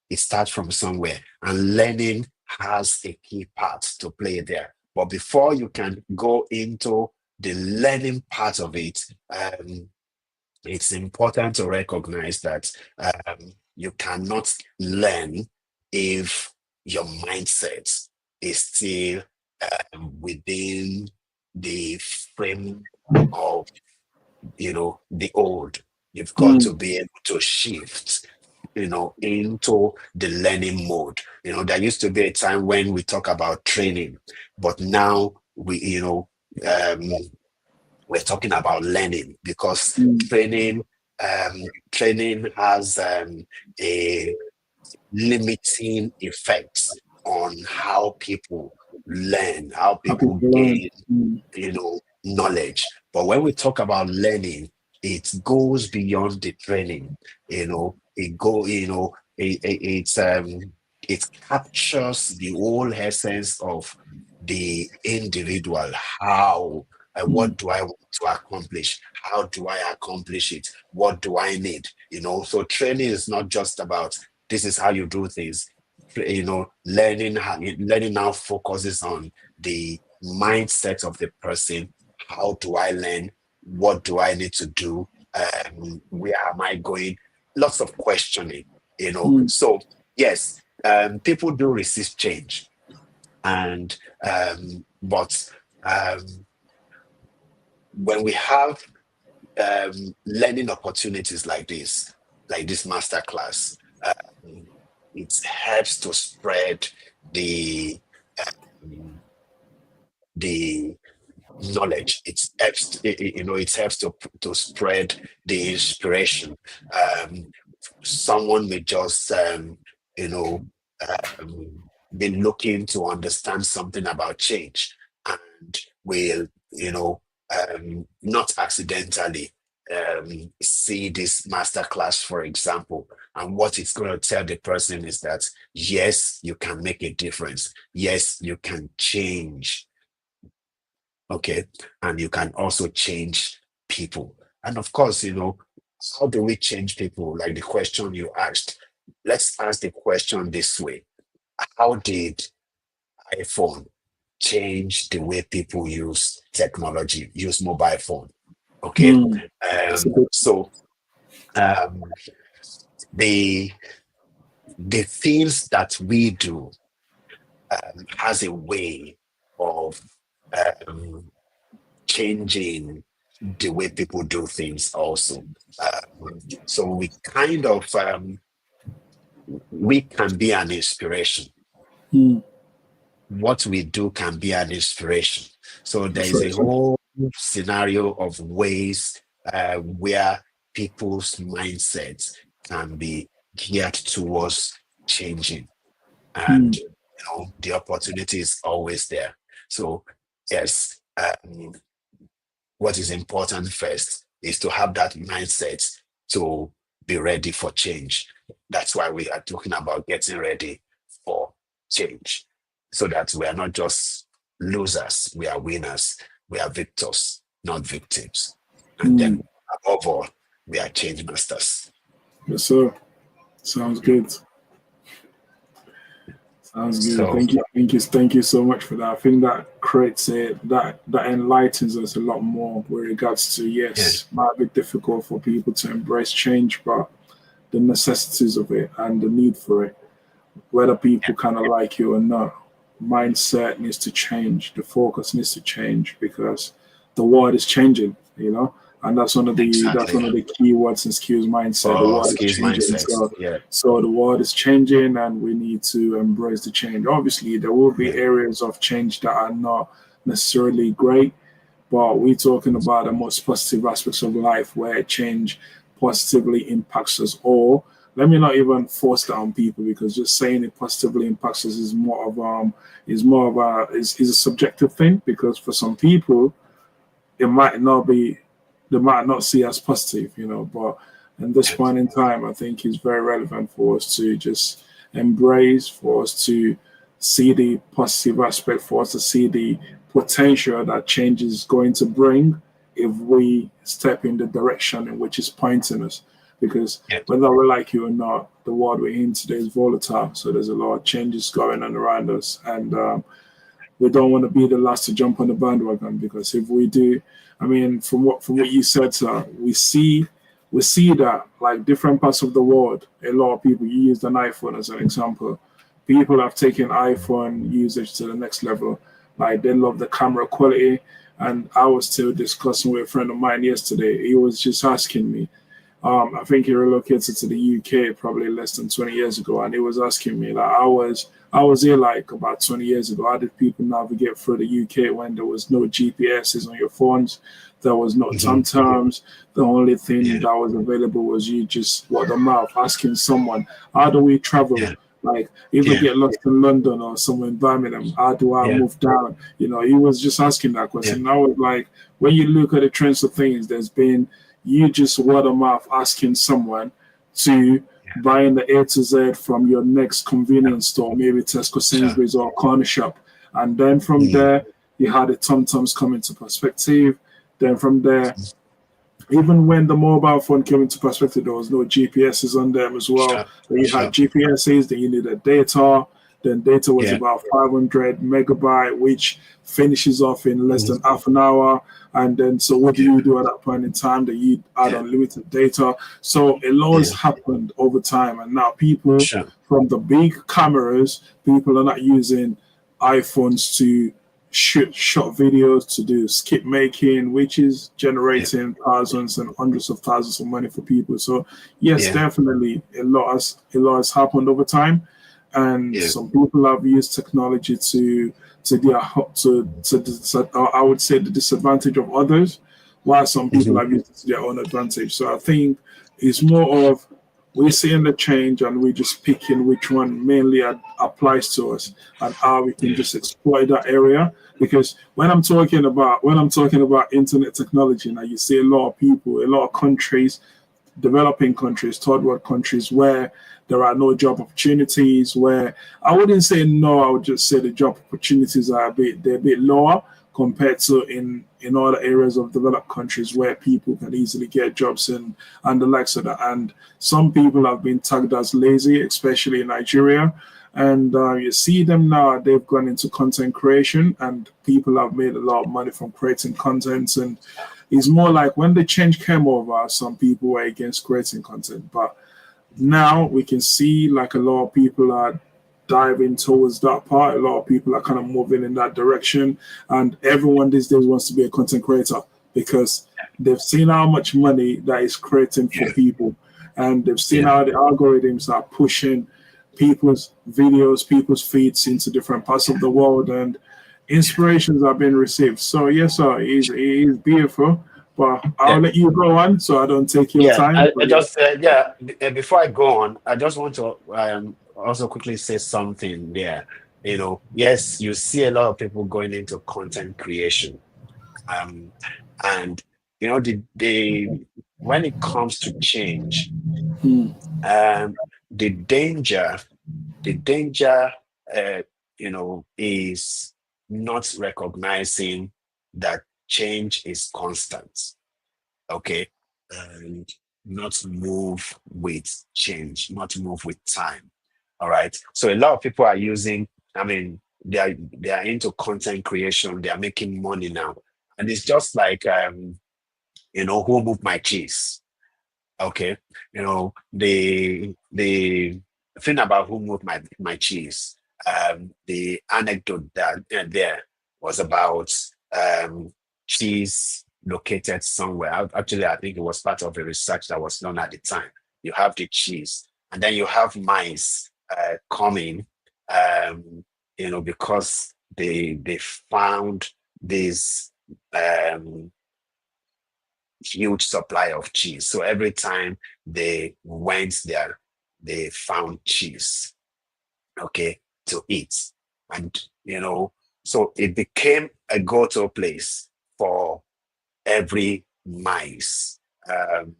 It starts from somewhere, and learning has a key part to play there. But before you can go into the learning part of it, it's important to recognize that you cannot learn if your mindset is still within the frame of, the old. You've got to be able to shift, into the learning mode. There used to be a time when we talk about training, but now um, we're talking about learning, because training training has a limiting effect on how people learn, how Happy people to learn. gain, knowledge. But when we talk about learning, it goes beyond the training. It captures the whole essence of the individual. How what do I want to accomplish? How do I accomplish it? What do I need? So training is not just about this is how you do things. Learning now focuses on the mindset of the person. How do I learn? What do I need to do? Where am I going? Lots of questioning. So yes, people do resist change, and but when we have learning opportunities like this masterclass, it helps to spread the the knowledge. It helps to spread the inspiration. Someone may just you know um, be looking to understand something about change, and will not accidentally see this masterclass, for example. And what it's going to tell the person is that yes, you can make a difference. Yes, you can change. Okay. And you can also change people. And of course, how do we change people? Like the question you asked. Let's ask the question this way. How did iPhone change the way people use technology, use mobile phone? Okay. That's a good. So um, the the things that we do has a way of um, changing the way people do things also. So we can be an inspiration. Mm, What we do can be an inspiration. So there that's is a right. whole scenario of ways where people's mindsets can be geared towards changing, and Mm, the opportunity is always there. So yes, what is important first is to have that mindset to be ready for change. That's why we are talking about getting ready for change, so that we are not just losers, we are winners, we are victors, not victims. And then, mm. above all, we are change masters. Yes, sir. Sounds good. Sounds good. So, Thank you so much for that. I think that creates that enlightens us a lot more with regards to yeah, yes, might be difficult for people to embrace change, but the necessities of it and the need for it, whether people kind of like you or not, mindset needs to change. The focus needs to change because the world is changing. And that's exactly. one of the key words in skills mindset. The For world is skills changing. mindset. So Yeah, so the world is changing, and we need to embrace the change. Obviously, there will be yeah, areas of change that are not necessarily great, but we're talking about the most positive aspects of life where change positively impacts us all. Let me not even force that on people because just saying it positively impacts us is a subjective thing because for some people it might not be they might not see as positive. But at this yeah, point in time, I think it's very relevant for us to just embrace, for us to see the positive aspect, for us to see the potential that change is going to bring if we step in the direction in which it's pointing us. Because yeah, whether we like it or not, the world we're in today is volatile. So there's a lot of changes going on around us. And we don't want to be the last to jump on the bandwagon because if we do, I mean, from what you said, sir, we see we see that like different parts of the world, a lot of people use an iPhone as an example. People have taken iPhone usage to the next level. Like they love the camera quality. And I was still discussing with a friend of mine yesterday. He was just asking me, I think he relocated to the UK probably less than 20 years ago, and he was asking me like I was here like about 20 years ago. How did people navigate through the UK when there was no GPSs on your phones? There was no TomToms. The only thing Yeah. that was available was you just word of mouth asking someone, how do we travel? Yeah. Like if I Yeah. get lost in London or somewhere in Birmingham, how do I Yeah. move down? You know, he was just asking that Yeah. question. I was like, when you look at the trends of things, there's been you just word of mouth asking someone to buying the A to Z from your next convenience store, maybe Tesco, Sure. Sainsbury's, or corner shop. And then from Mm. there, you had the TomToms come into perspective. Then from there, even when the mobile phone came into perspective, there was no GPSs on them as well. Sure. Then you had Sure. GPSs, then you needed data. Then data was Yeah. about 500 megabyte, which finishes off in less than Mm. half an hour. And then, so what do Yeah. you do at that point in time? That you add Yeah. unlimited data. So a lot has Yeah. happened over time, and now people Sure. from the big cameras, people are not using iPhones to shoot short videos, to do skip making, which is Yeah. generating thousands and hundreds of thousands of money for people. So yes, Yeah. definitely a lot has happened over time, and Yeah. some people have used technology to their I would say the disadvantage of others, while some people Mhm. have used it to their own advantage. So I think it's more of we're seeing the change and we're just picking which one mainly applies to us and how we can Yeah. just exploit that area. Because when I'm talking about internet technology, now you see a lot of people, a lot of countries, developing countries, third world countries, where there are no job opportunities. Where I wouldn't say no, I would just say the job opportunities are they're a bit lower compared to in other areas of developed countries where people can easily get jobs and the likes of that. And some people have been tagged as lazy, especially in Nigeria. And you see them now; they've gone into content creation, and people have made a lot of money from creating content. And it's more like when the change came over, some people were against creating content, but now we can see like a lot of people are diving towards that part. A lot of people are kind of moving in that direction, and everyone these days wants to be a content creator because they've seen how much money that is creating for Yeah. people, and they've seen Yeah. how the algorithms are pushing people's videos, people's feeds into different parts of the world, and inspirations are being received. So yes, sir, it is beautiful. But I'll Yeah. let you go on so I don't take your Yeah. time. I But yeah. just before I go on, I just want to also quickly say something there. Yes, you see a lot of people going into content creation. Um, and the when it comes to change, Hmm. um, the danger the danger is not recognizing that change is constant, okay, and not move with change, not move with time. All right. So a lot of people are using, I mean, they are into content creation, they are making money now. And it's just like who moved my cheese? Okay. The thing about who moved my cheese, the anecdote that there was about cheese located somewhere. Actually, I think it was part of a research that was done at the time. You have the cheese, and then you have mice coming, because they found this um, huge supply of cheese. So every time they went there, they found cheese, okay, to eat. And, so it became a go-to place for every mice. Um,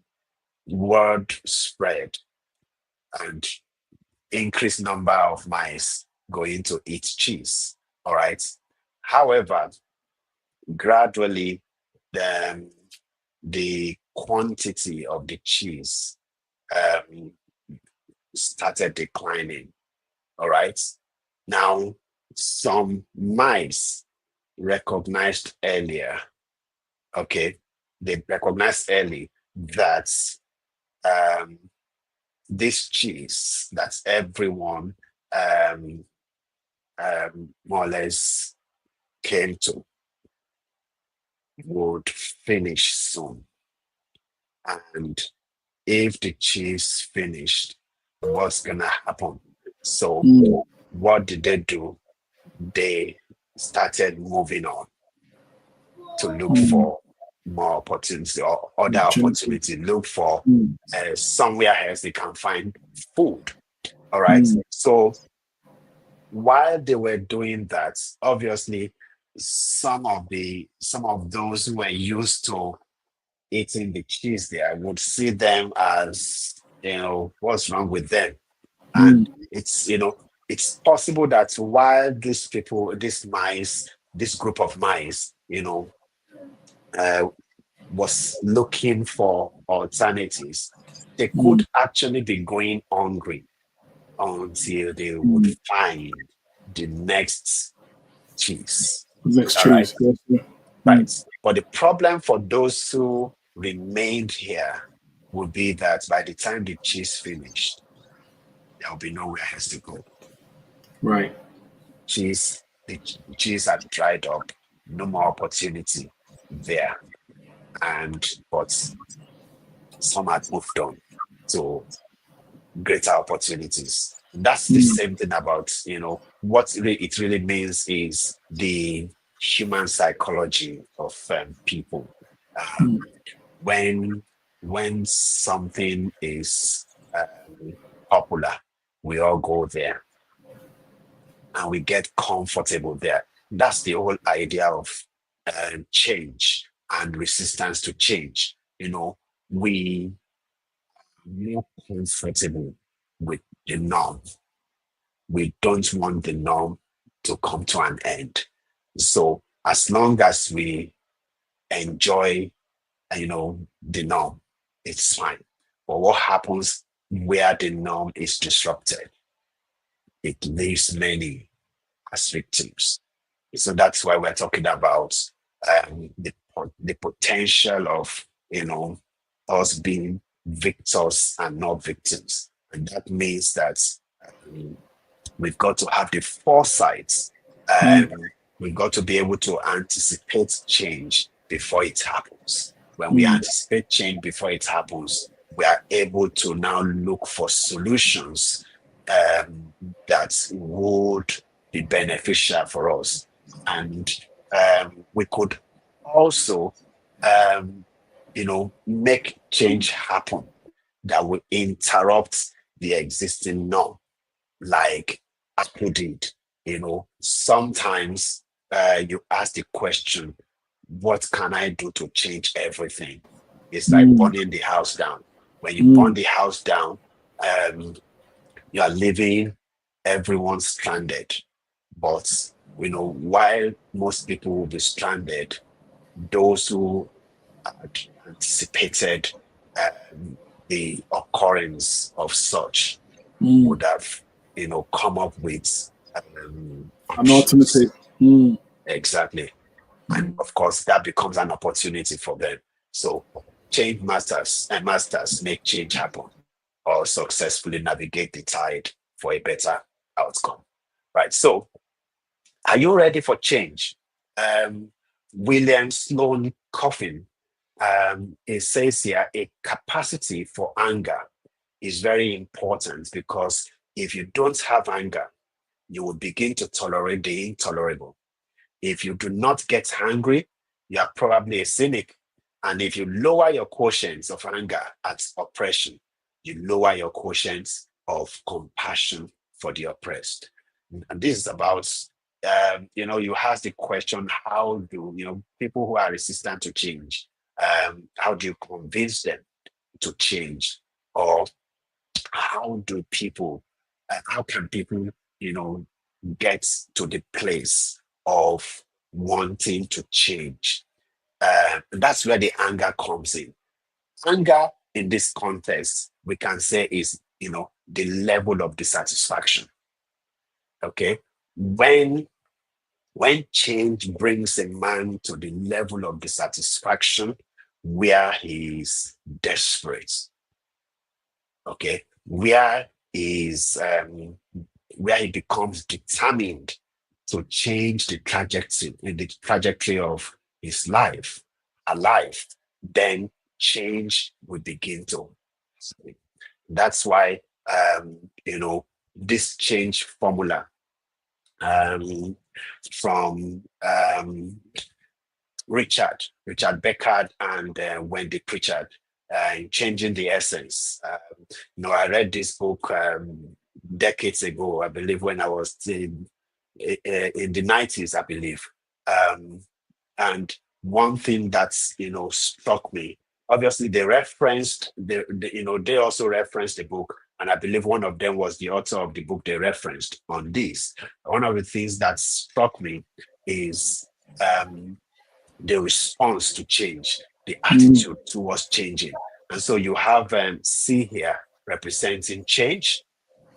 Word spread and increased number of mice going to eat cheese. All right. However, gradually, the, the quantity of the cheese um, started declining. All right. Now, some mice recognized earlier, okay, they recognized early that this cheese that everyone um, more or less came to would finish soon. And if the cheese finished, what's gonna happen? So what did they do? They started moving on to look for more opportunity or other opportunity, look for somewhere else they can find food. All right. So while they were doing that, obviously some of those who were used to eating the cheese there would see them as, what's wrong with them. And it's possible that while these people, this group of mice, uh, was looking for alternatives, they could actually be going hungry until they would find the next cheese. Next All right. cheese. Yes, yeah. Right. But the problem for those who remained here would be that by the time the cheese finished, there will be nowhere else to go. Right. The cheese had dried up, no more opportunity there. But some had moved on to greater opportunities. That's the same thing about, what it really means is the human psychology of people. When something is popular, we all go there and we get comfortable there. That's the whole idea of change and resistance to change. We are more comfortable with the norm. We don't want the norm to come to an end. So as long as we enjoy, the norm, it's fine. But what happens where the norm is disrupted? It leaves many as victims. So that's why we're talking about the potential of, us being victors and not victims. And that means that we've got to have the foresight. We've got to be able to anticipate change before it happens. When we anticipate change before it happens, we are able to now look for solutions that would be beneficial for us. And we could also, make change happen that will interrupt the existing norm, like Apple did. Sometimes you ask the question, what can I do to change everything? It's like burning the house down. When you burn the house down, you are leaving everyone stranded. But, while most people will be stranded, those who had anticipated the occurrence of such would have, come up with An options. alternative. Exactly. And of course, that becomes an opportunity for them. So change masters and masters make change happen or successfully navigate the tide for a better outcome. Right. So are you ready for change? William Sloane Coffin, it says here, a capacity for anger is very important because if you don't have anger, you will begin to tolerate the intolerable. If you do not get angry, you are probably a cynic. And if you lower your quotient of anger at oppression, you lower your quotient of compassion for the oppressed. And this is about, you ask the question, how do, people who are resistant to change, how do you convince them to change? Or how can people, get to the place of wanting to change? That's where the anger comes in. Anger in this context, we can say is, the level of dissatisfaction. Okay. When change brings a man to the level of dissatisfaction where he is desperate, Okay, where he becomes determined to change the trajectory of his life, her life, then change will begin to. That's why this change formula from Richard Beckard and Wendy Pritchard, Changing the Essence. I read this book decades ago, I believe, when I was in the 90s, I believe. And one thing that's struck me, obviously they referenced they also referenced the book, and I believe one of them was the author of the book they referenced on this. One of the things that struck me is the response to change, the attitude towards changing. And so you have C here representing change,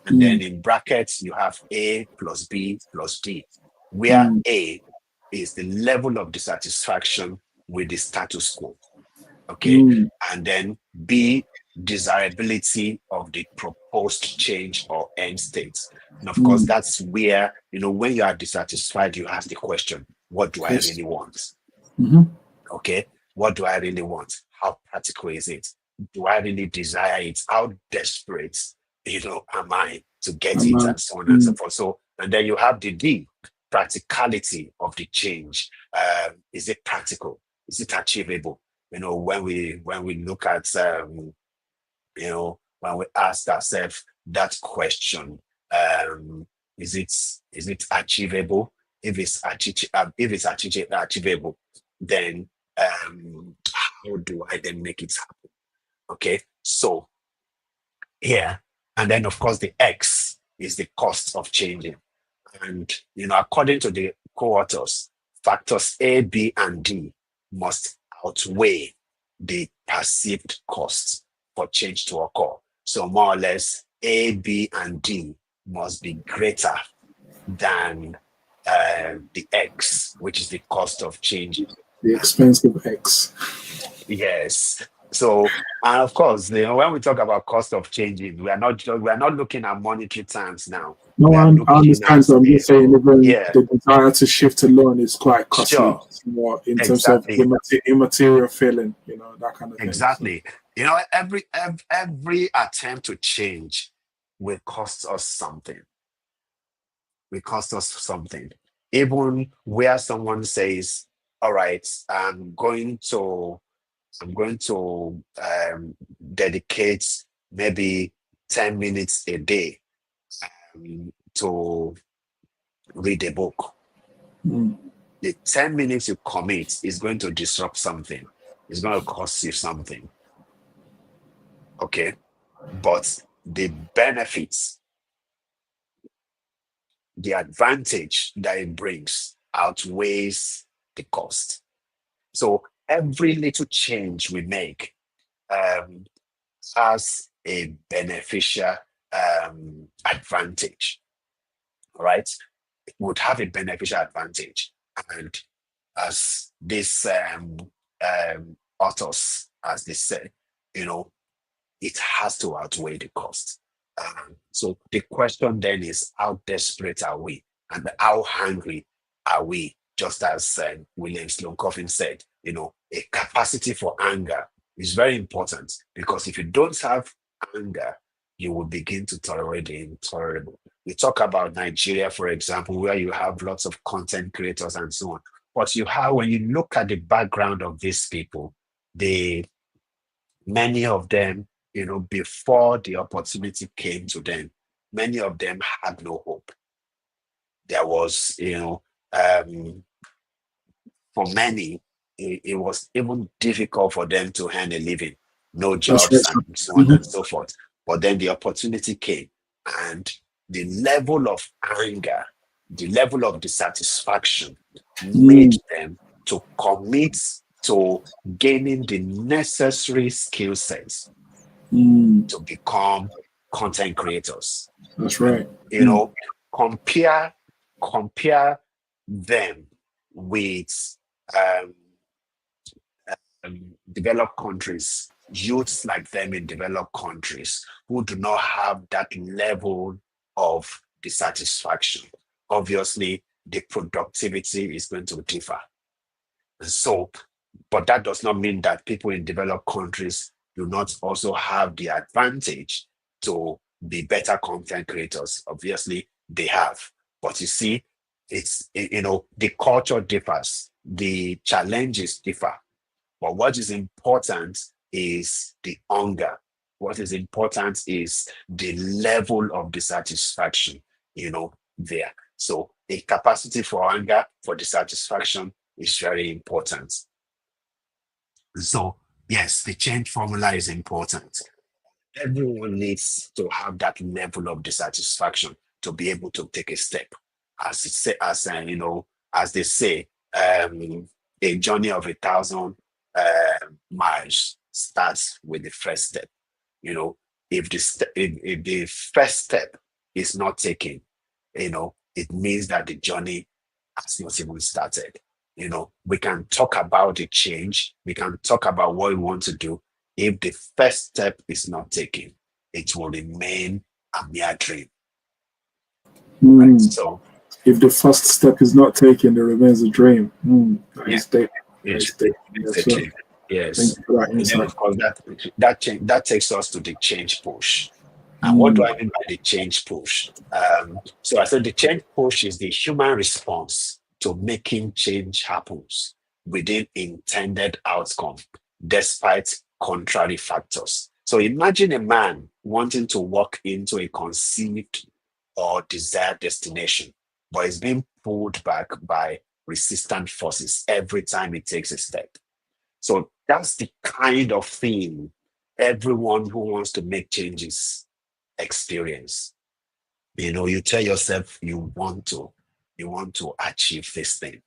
and then in brackets you have A plus B plus D, where A is the level of dissatisfaction with the status quo. Okay. And then B, desirability of the proposed change or end state. And of course, that's where, when you are dissatisfied, you ask the question, what do I really want? Okay. What do I really want? How practical is it? Do I really desire it? How desperate, am I to get it, and so on and so forth. So, and then you have the D, practicality of the change. Is it practical? Is it achievable? When we look at when we ask ourselves that question, is it achievable? If it's achievable, then how do I then make it happen? Okay, so here, and then of course the X is the cost of changing. And according to the co-authors, factors A, B, and D must outweigh the perceived costs for change to occur. So more or less, A, B, and D must be greater than the X, which is the cost of changing. The expensive X. Yes. So, and of course, when we talk about cost of changing, we are not looking at monetary terms now. No, I understand. So I'm just saying, even the desire to shift alone is quite costly. Sure. In terms of immaterial feeling, that kind of thing. Exactly. Every attempt to change will cost us something. Even where someone says, all right, I'm going to dedicate maybe 10 minutes a day to read a book. The 10 minutes you commit is going to disrupt something. It's going to cost you something. Okay. But the benefits, the advantage that it brings outweighs the cost. So every little change we make has a beneficial advantage. All right, it would have a beneficial advantage, and as these authors, as they say, it has to outweigh the cost. So the question then is, how desperate are we, and how hungry are we? Just as William Sloane Coffin said, a capacity for anger is very important, because if you don't have anger, you will begin to tolerate the intolerable. We talk about Nigeria, for example, where you have lots of content creators and so on. But when you look at the background of these people, many of them, before the opportunity came to them, many of them had no hope. There was, for many, it was even difficult for them to earn a living, no jobs, and so on and so forth. But then the opportunity came, and the level of anger, the level of dissatisfaction made them to commit to gaining the necessary skill sets to become content creators. That's right. Compare them with developed countries youths like them in developed countries who do not have that level of dissatisfaction, obviously the productivity is going to differ. So, but that does not mean that people in developed countries do not also have the advantage to be better content creators. Obviously, they have. But you see, the culture differs, the challenges differ. But what is important is the hunger. What is important is the level of dissatisfaction, there. So a capacity for anger, for dissatisfaction is very important. So yes, the change formula is important. Everyone needs to have that level of dissatisfaction to be able to take a step. As they say, a journey of 1,000 miles starts with the first step. If the first step is not taken, it means that the journey has not even started. We can talk about the change, we can talk about what we want to do. If the first step is not taken, it will remain a mere dream. Right? So if the first step is not taken, there remains a dream. Nice statement. it's, Nice statement. it's Yes, a sir. dream. Yes. Thank you for that And then insight. of course that takes us to the change push. And what do I mean by the change push? So I said the change push is the human response to making change happens within intended outcome, despite contrary factors. So imagine a man wanting to walk into a conceived or desired destination, but is being pulled back by resistant forces every time he takes a step. So that's the kind of thing everyone who wants to make changes experience. You tell yourself you want to achieve this thing.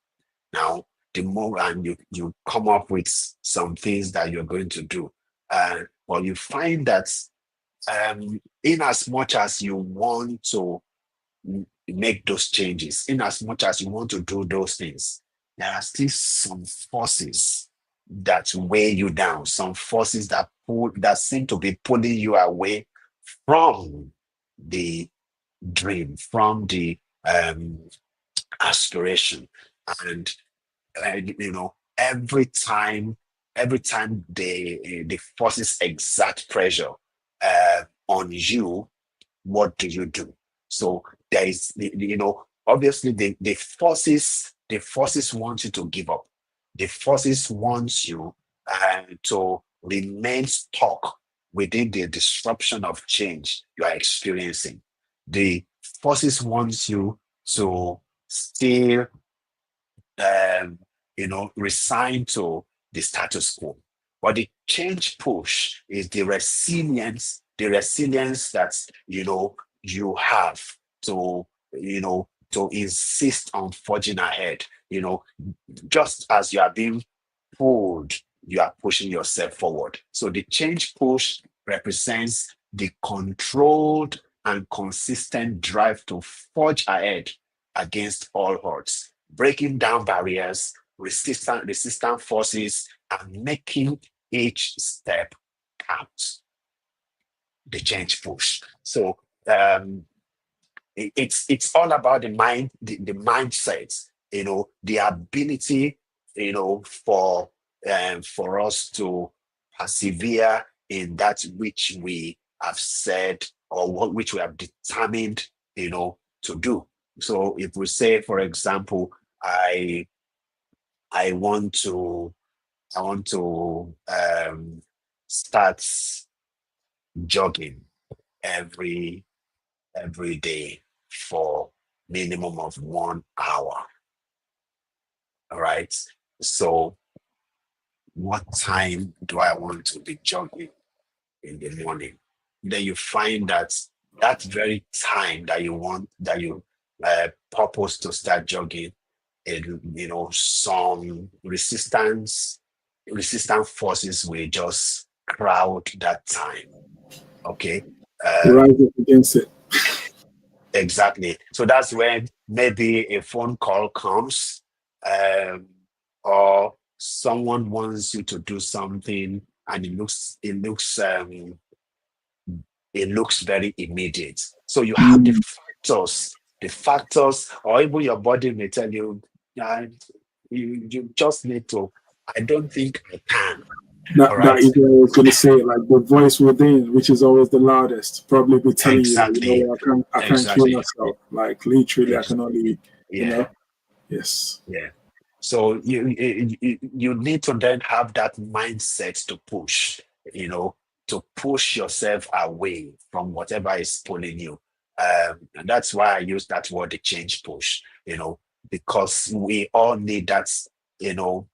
Now, the more and you come up with some things that you're going to do, well, you find that in as much as you want to make those changes, in as much as you want to do those things, there are still some forces that weigh you down, some forces that seem to be pulling you away from the dream, from the aspiration. And every time the forces exert pressure on you, what do you do? So there is obviously the forces want you to give up. The forces want you to remain stuck within the disruption of change you are experiencing. The forces want you to still resign to the status quo. But the change push is the resilience that you have to insist on forging ahead. Just as you are being pulled, you are pushing yourself forward. So the change push represents the controlled and consistent drive to forge ahead against all odds, breaking down barriers, resistant forces, and making each step count. The change push. So it's all about the mind, the mindset, the ability, for us to persevere in that which we have said or which we have determined, to do. So if we say, for example, I want to start jogging every day for minimum of 1 hour. All right. So what time do I want to be jogging in the morning? Then you find that very time that you purpose to start jogging, some resistant forces will just crowd that time. Okay. Rise up against it. Exactly. So that's when maybe a phone call comes, or someone wants you to do something and it looks very immediate. So you have the factors, or even your body may tell you, uh, you just need to. I don't think I can. All That right. is what I was going to say. Like the voice within, which is always the loudest, probably be telling you that, you know Exactly. what, I can't kill Exactly. myself. Like literally, I Ex- can only, you Yeah. know, yes. Yeah. So you need to then have that mindset to push, to push yourself away from whatever is pulling you. And that's why I use that word, the change push, because we all need that, you know,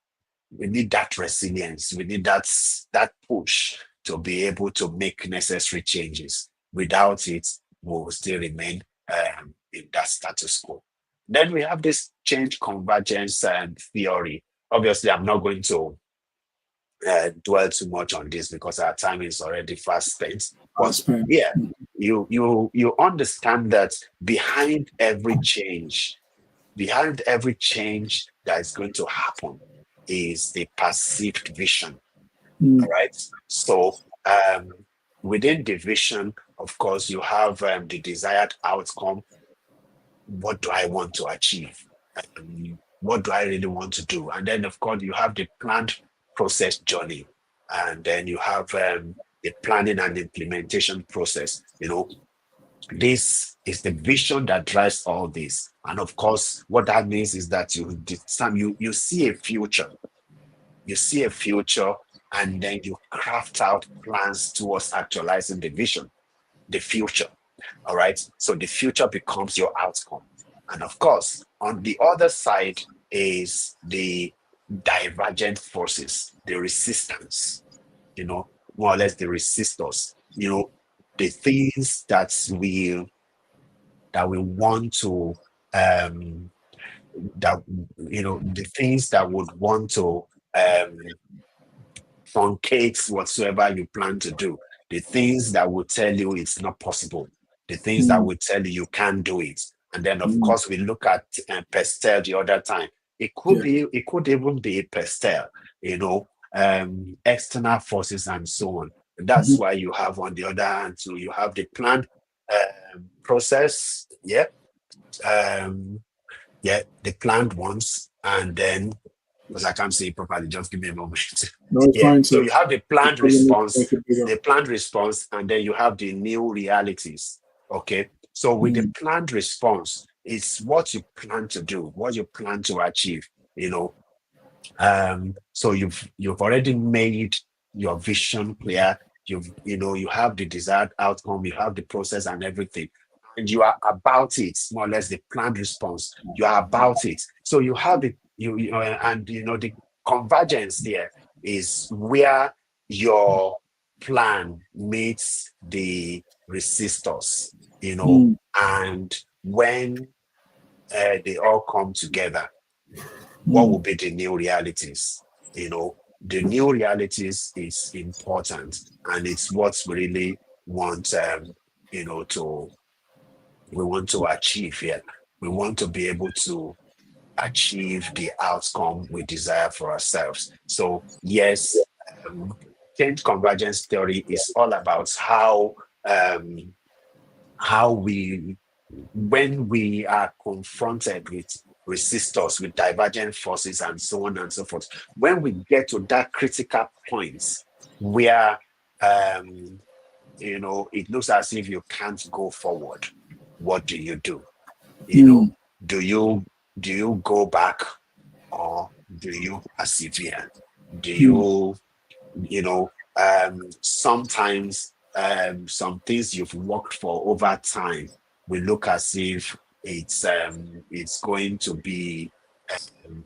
we need that resilience. We need that push to be able to make necessary changes. Without it, we will still remain in that status quo. Then we have this change convergence theory. Obviously, I'm not going to dwell too much on this because our time is already fast spent. I But spent. yeah, you understand that behind every change that is going to happen is a perceived vision. Mm, All right. So um, within the vision, of course, you have the desired outcome. What do I want to achieve? What do I really want to do? And then, of course, you have the planned process journey. And then you have the planning and implementation process. This is the vision that drives all this. And of course, what that means is that you see a future. You see a future, and then you craft out plans towards actualizing the vision, the future. All right. So the future becomes your outcome. And of course, on the other side is the divergent forces, the resistance, more or less the resistors, the things that we want to um the things that would want to um truncate whatsoever you plan to do, the things that will tell you it's not possible, the things that mm, will tell you you can't do it. And then of mm, course we look at pestel the other time. yeah. It could even be pestel, external forces and so on. And that's Mhm. why you have on the other hand, so you have the planned process, um, the planned ones, and then because I can't say it properly, just give me a moment. No, it's Yeah. fine. So So you have you probably need to make it bigger. and then you have the new realities. Okay. So with the Mm, planned response, it's what you plan to do, what you plan to achieve, you know. So you've already made your vision clear. You have the desired outcome, you have the process and everything, and you are about it, more or less the planned response. You are about it. So you have it, and the convergence there is where your plan meets the resistors, mm, and when they all come together, what will mm, be the new realities? The new realities is important, and it's what we really want, to we want to achieve here. We want to be able to achieve the outcome we desire for ourselves. So yes, um, change convergence theory is all about um, how we when we are confronted with resistors, with divergent forces, and so on and so forth, when we get to that critical point where it looks as if you can't go forward, what do you do? You know, mm, do you go back, or do you persevere? Do mm, sometimes some things you've worked for over time will look as if it's going to be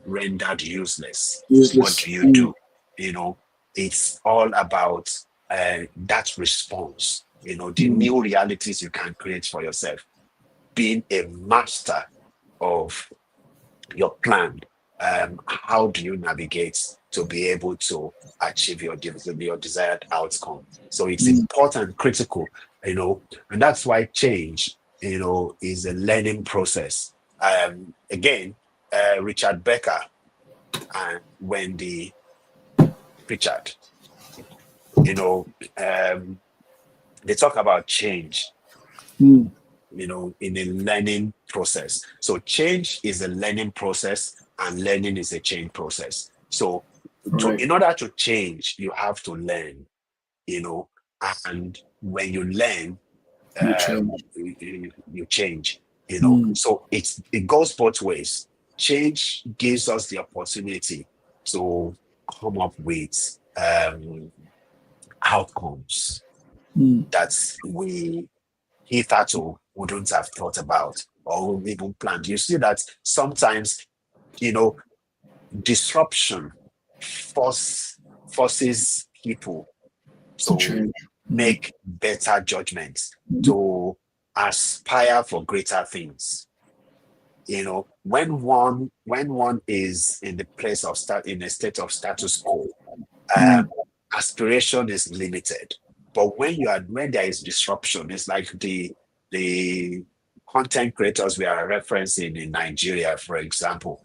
rendered useless. What useless. do you Mm, do? You know, it's all about that response, the mm, new realities you can create for yourself, being a master of your plan. How do you navigate to be able to achieve your desired outcome? So it's mm. important, critical, and that's why change, is a learning process. Again, Richard Becker and Wendy Pritchard, you know, they talk about change, Mm. in a learning process. So change is a learning process and learning is a change process. So Right. in order to change, you have to learn, you know, and when you learn, You change. you change, Mm. So it goes both ways. Change gives us the opportunity to come up with outcomes Mm. that we hitherto wouldn't have thought about or even planned. You see that sometimes, you know, disruption forces people To to change. Mm. make better judgments, Mm. to aspire for greater things. When one is in the place of in a state of status quo, Mm. aspiration is limited. But when there is disruption, it's like the content creators we are referencing in Nigeria, for example,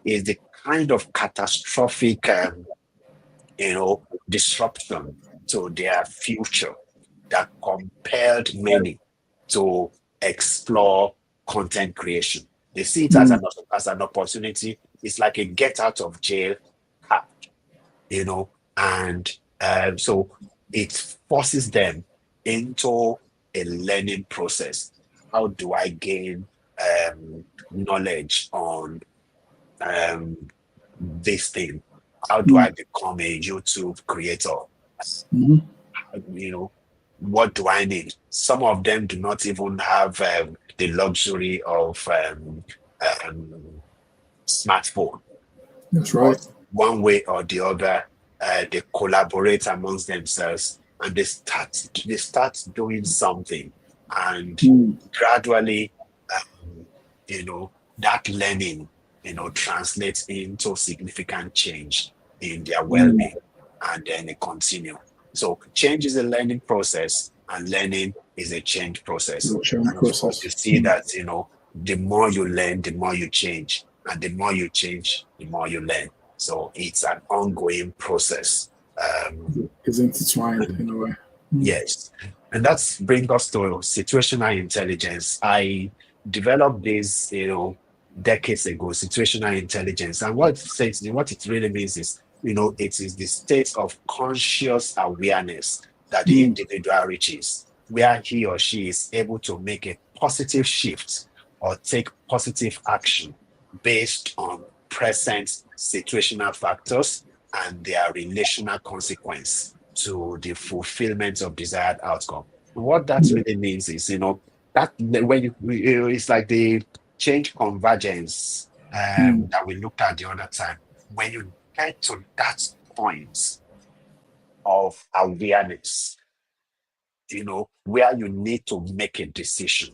is the kind of catastrophic disruption to their future that compelled many to explore content creation. They see it as Mm. an opportunity. It's like a get out of jail card, you know, and so it forces them into a learning process. How do I gain knowledge on um, this thing? How do Mm. I become a YouTube creator? Mm. You know, what do I need? Some of them do not even have the luxury of um, smartphone, That's but right. one way or the other, they collaborate amongst themselves and they start doing something, and Mm. gradually, um, that learning, translates into significant change in their Mm. well-being, and then they continue. So change is a learning process, and learning is a change process. The change And of course, process. you see Mm. that, the more you learn, the more you change. And the more you change, the more you learn. So it's an ongoing process. Is intertwined in a way. Mm. Yes. And that's bring us to situational intelligence. I developed this, decades ago, situational intelligence. And what it really means is, it is the state of conscious awareness that the Mm. individual reaches, where he or she is able to make a positive shift or take positive action based on present situational factors and their relational consequence to the fulfillment of desired outcome. What that Yeah. really means is, that when it's like the change convergence Mm. that we looked at the other time. When you get to that point of awareness, where you need to make a decision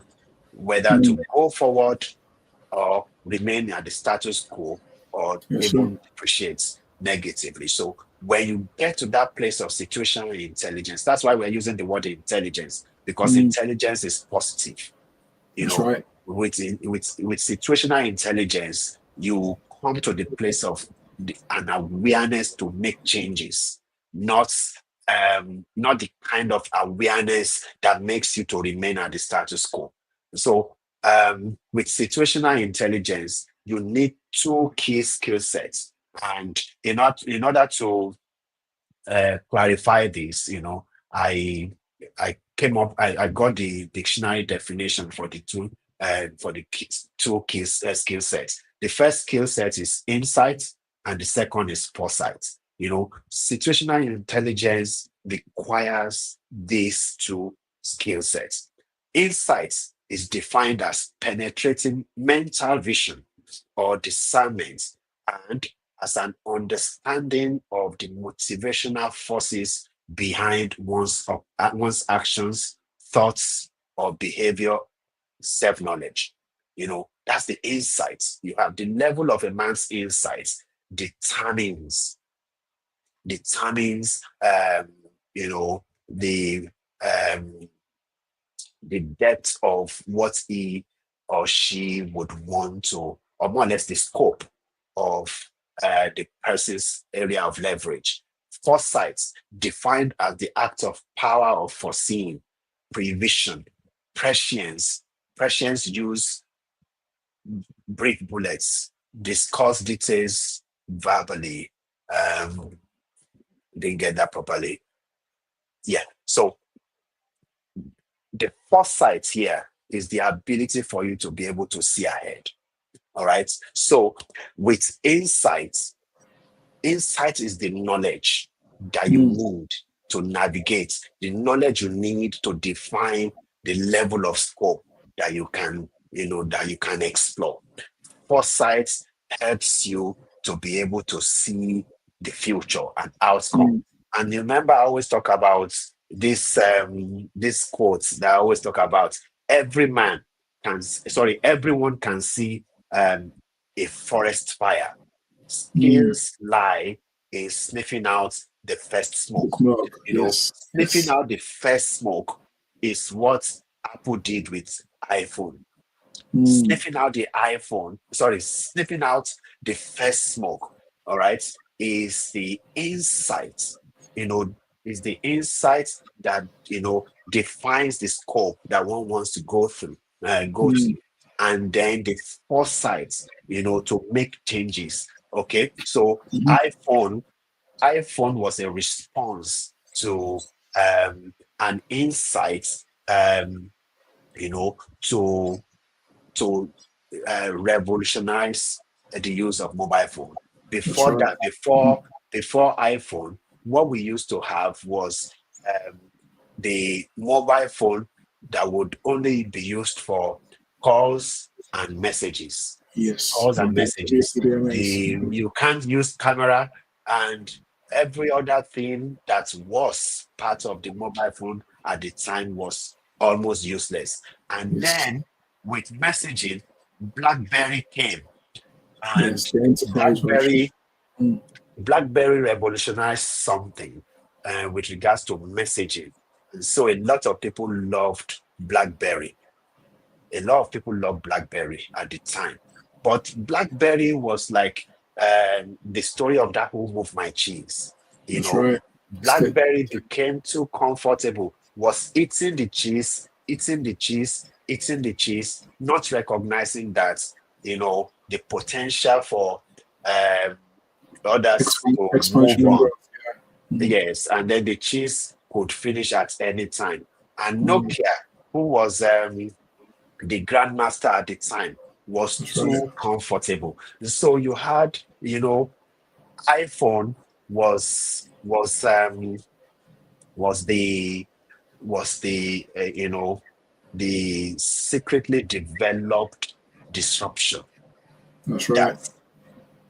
whether Mm. to go forward or remain at the status quo or Yes, sir. even depreciate negatively. So when you get to that place of situational intelligence, that's why we're using the word intelligence, because Mm. intelligence is positive. You That's know, right. with situational intelligence, you come to the place of an awareness to make changes, not not the kind of awareness that makes you to remain at the status quo. So with situational intelligence, you need two key skill sets. And in order to clarify this, I came up, I got the dictionary definition for the two key skill sets. The first skill set is insight, and the second is foresight. Situational intelligence requires these two skill sets. Insight is defined as penetrating mental vision or discernment, and as an understanding of the motivational forces behind one's actions, thoughts, or behavior, self-knowledge. That's the insights. You have the level of a man's insights determines you know the um the depth of what he or she would want to, or more or less the scope of the person's area of leverage. Foresight, defined as the act of power of foreseeing, prevision. Prescience. Prescience use brief bullets, discuss details verbally. Didn't get that properly. Yeah. So the foresight here is the ability for you to be able to see ahead. All right. So with insight is the knowledge that you need to navigate, the knowledge you need to define the level of scope that you can, that you can explore. Foresight helps you to be able to see the future and outcome. And remember, I always talk about this quotes that I always talk about. Everyone can see a forest fire. Skills lie in sniffing out the first smoke. Sniffing out the first smoke is what Apple did with iPhone. Sniffing out the first smoke, all right, is the insight, that, defines the scope that one wants to go to. And then the foresight, to make changes. Okay, so iPhone was a response to an insight, to revolutionize the use of mobile phone. Before iPhone, what we used to have was the mobile phone that would only be used for calls and messages. Calls and messages. You can't use camera, and every other thing that was part of the mobile phone at the time was almost useless. And then with messaging, BlackBerry came, and BlackBerry revolutionized something with regards to messaging. And so a lot of people loved BlackBerry. A lot of people loved BlackBerry at the time. But BlackBerry was like the story of that who moved my cheese. BlackBerry became too comfortable, was eating the cheese, not recognizing that, the potential for others to move on. Yes, and then the cheese could finish at any time. And Nokia, who was the grandmaster at the time, was too comfortable. So you had, iPhone was the secretly developed disruption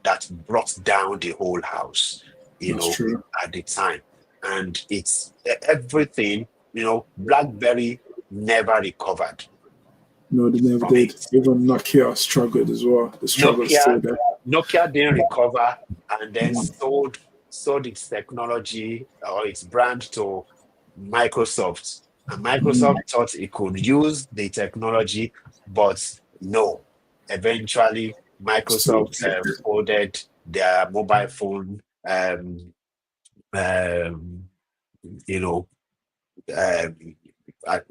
that brought down the whole house, at the time. And it's everything, BlackBerry never recovered. No, they never did. Even Nokia struggled as well. The struggle is still there. Nokia didn't recover, and then sold its technology or its brand to Microsoft. And Microsoft thought it could use the technology, but no. Eventually, Microsoft folded their mobile phone, I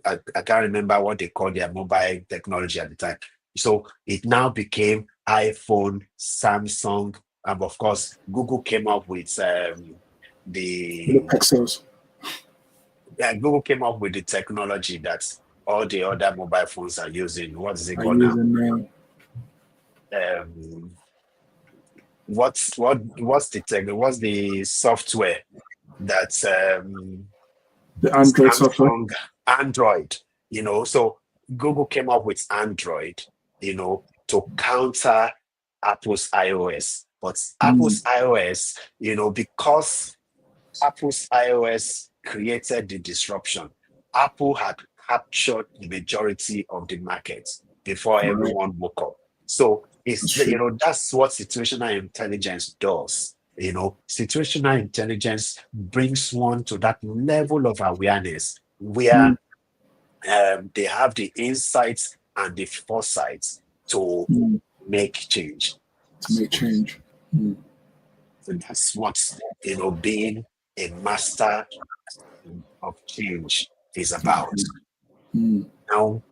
can't remember what they called their mobile technology at the time. So it now became iPhone, Samsung, and of course, Google came up with The Pixels. Google came up with the technology that all the other mobile phones are using. What is it called now? What's the software that the Android software? Android, so Google came up with Android, to counter Apple's iOS. But Apple's iOS, because Apple's iOS created the disruption, Apple had captured the majority of the market before everyone woke up. So it's that's what situational intelligence does. Situational intelligence brings one to that level of awareness where they have the insights and the foresight to make change. So that's what being a master of change is about. Now,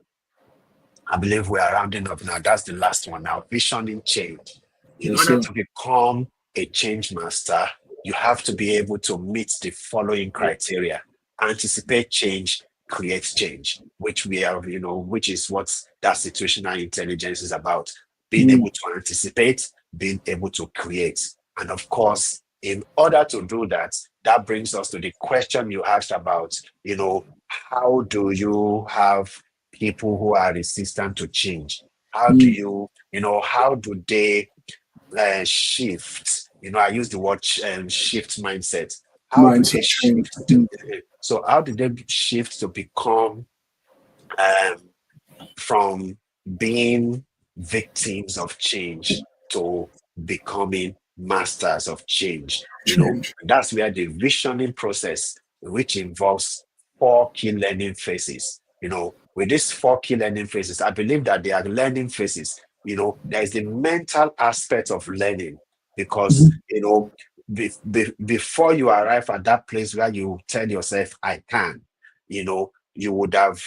I believe we are rounding up now. That's the last one now. Visioning change. In Yes, order sir. to become a change master, you have to be able to meet the following criteria: anticipate change, create change, which we have, which is what that situational intelligence is about. Being able to anticipate, being able to create. And of course, in order to do that, that brings us to the question you asked about, how do you have people who are resistant to change? How do how do they shift? I use the word shift mindset. How do they Mindset change. shift to, so how do they shift to become um, from being victims of change to becoming masters of change? Change. That's where the visioning process, which involves 4 key learning phases. With these 4 key learning phases, I believe that they are learning phases. There's the mental aspect of learning, because before you arrive at that place where you tell yourself I can, you would have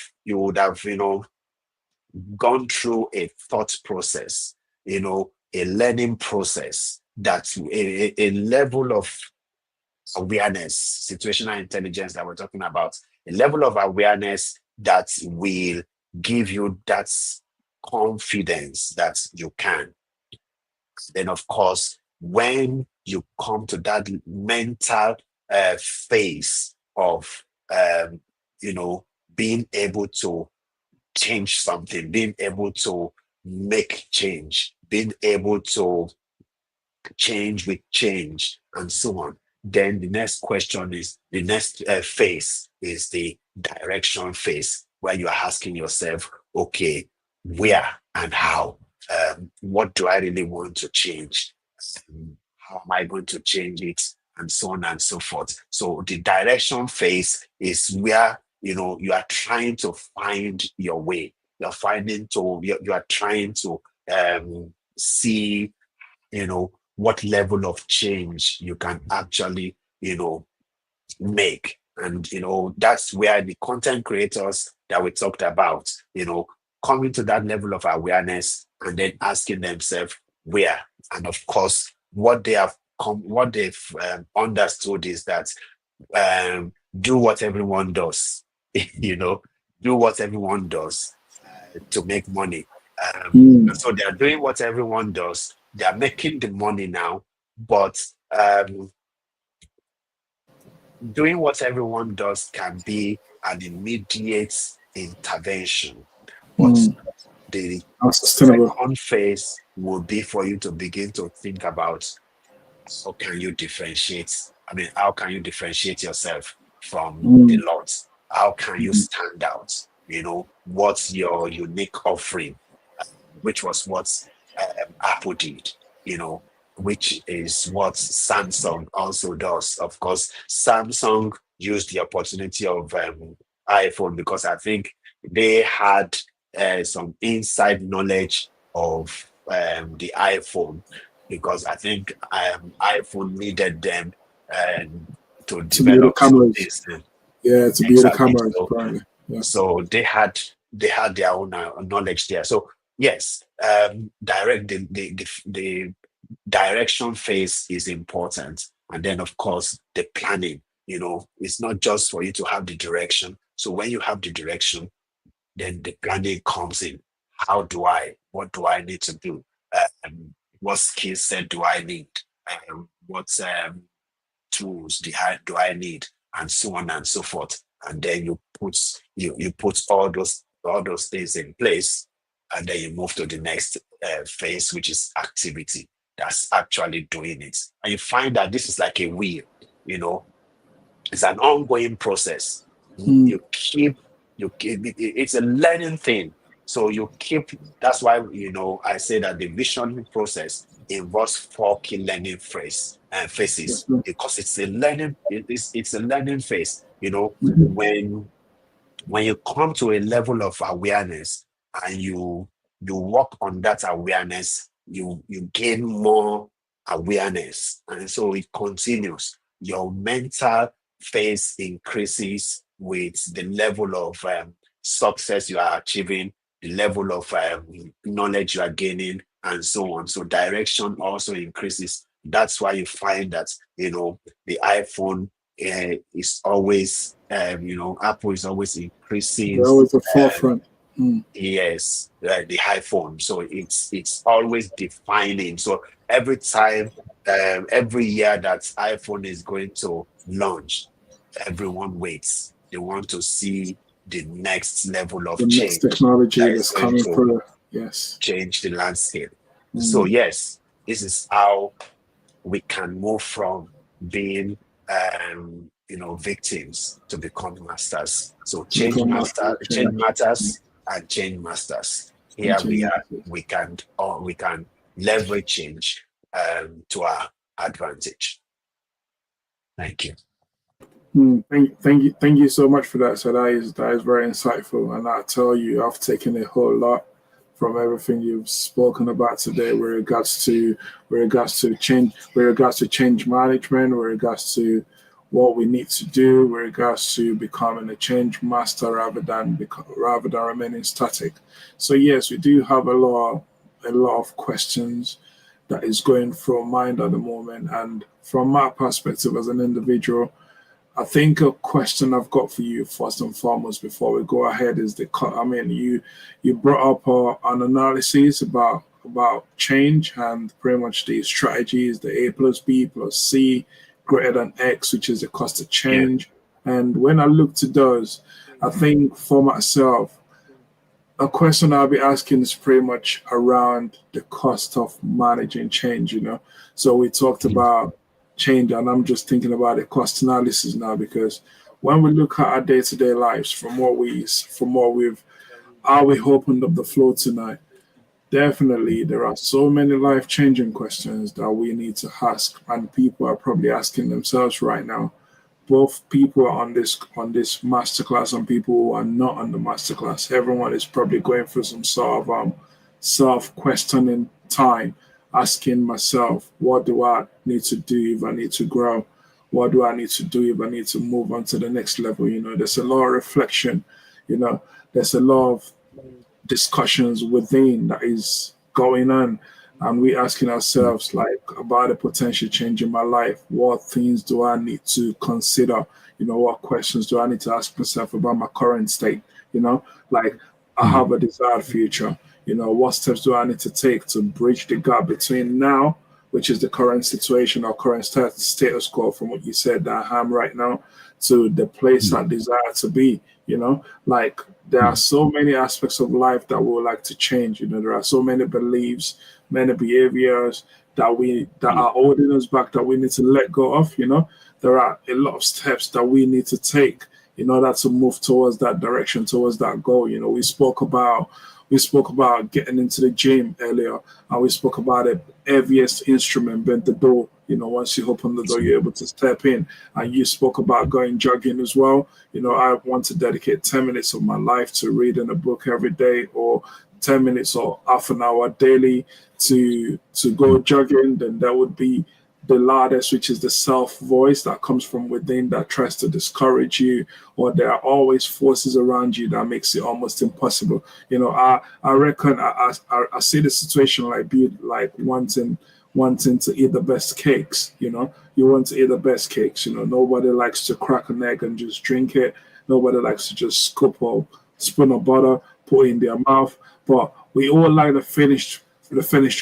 gone through a thought process, a learning process, that's a level of awareness, situational intelligence that we're talking about, a level of awareness that will give you that confidence that you can. Then, of course, when you come to that mental phase of, being able to change something, being able to make change, being able to change with change, and so on. Then the next phase is the direction phase, where you are asking yourself, okay, where and how? What do I really want to change? How am I going to change it? And so on and so forth. So the direction phase is where you are trying to find your way. You are trying to see what level of change you can actually make. And that's where the content creators that we talked about, coming to that level of awareness and then asking themselves where. And of course, what they've understood is that do what everyone does. Do what everyone does to make money. So they are doing what everyone does. They are making the money now, but doing what everyone does can be an immediate intervention. But the Not sustainable. second phase will be for you to begin to think about how can you differentiate? I mean, how can you differentiate yourself from the lot? How can you stand out? What's your unique offering? Which was what Apple did, which is what Samsung also does. Of course, Samsung used the opportunity of iPhone, because I think they had some inside knowledge of the iPhone, because I think iPhone needed them to To be the develop some cameras. things. Yeah, to be the Exactly. cameras, apparently. Yeah. So they had their own knowledge there. So yes, the direction phase is important, and then of course the planning. It's not just for you to have the direction. So when you have the direction, then the planning comes in. What do I need to do? What skill set do I need? What tools do I need? And so on and so forth. And then you put all those things in place, and then you move to the next phase, which is activity. That's actually doing it. And you find that this is like a wheel, it's an ongoing process. It's a learning thing. So that's why I say that the vision process involves 4 key learning phases, because it's a learning, it's a learning phase. When you come to a level of awareness, and you work on that awareness, you gain more awareness, and so it continues. your mental phase increases with the level of success you are achieving, the level of knowledge you are gaining, and so on. So direction also increases. That's why you find that, the iPhone is always, Apple is always increasing. They're always the forefront. Yes, the iPhone. So it's always defining. So every time, every year that iPhone is going to launch, everyone waits. They want to see the next level The of next change technology that is that's going coming to through. Yes. change the landscape. So yes, this is how we can move from being victims to become masters. So To become master change change. matters and change masters. And Here we change. are. We can leverage change to our advantage. Thank you. Thank you so much for that. So that is very insightful, and I tell you, I've taken a whole lot from everything you've spoken about today, with regards to change management, with regards to what we need to do, with regards to becoming a change master rather than remaining static. So yes, we do have a lot of questions that is going through mind at the moment, and from my perspective as an individual, I think a question I've got for you first and foremost before we go ahead is you brought up an analysis about change and pretty much the strategies, the A plus B plus C greater than X, which is the cost of Yeah. change. And when I look to those, I think for myself, a question I'll be asking is pretty much around the cost of managing change, So we talked about change, and I'm just thinking about the cost analysis now, because when we look at our day-to-day lives, from what we've how we opened up the floor tonight, definitely there are so many life-changing questions that we need to ask, and people are probably asking themselves right now. Both people are on this masterclass and people who are not on the masterclass. Everyone is probably going through some sort of self-questioning time, asking myself, what do I need to do if I need to grow? What do I need to do if I need to move on to the next level? There's a lot of reflection, you know, there's a lot of discussions within that is going on, and we asking ourselves like about the potential change in my life. What things do I need to consider? What questions do I need to ask myself about my current state? Like, I have a desired future. What steps do I need to take to bridge the gap between now, which is the current situation or current status quo from what you said that I am right now, to the place I desire to be. Like, there are so many aspects of life that we would like to change. There are so many beliefs, many behaviors that are holding us back that we need to let go of. There are a lot of steps that we need to take in order to move towards that direction, towards that goal. We spoke about getting into the gym earlier, and we spoke about the heaviest instrument being the door. Once you open the door, you're able to step in. And you spoke about going jogging as well. I want to dedicate 10 minutes of my life to reading a book every day, or 10 minutes or half an hour daily to go jogging. Then that would be the loudest, which is the self voice that comes from within that tries to discourage you, or there are always forces around you that makes it almost impossible. I reckon I see the situation like wanting to eat the best cakes. You want to eat the best cakes. Nobody likes to crack an egg and just drink it. Nobody likes to just scoop a spoon of butter, put it in their mouth. But we all like the finished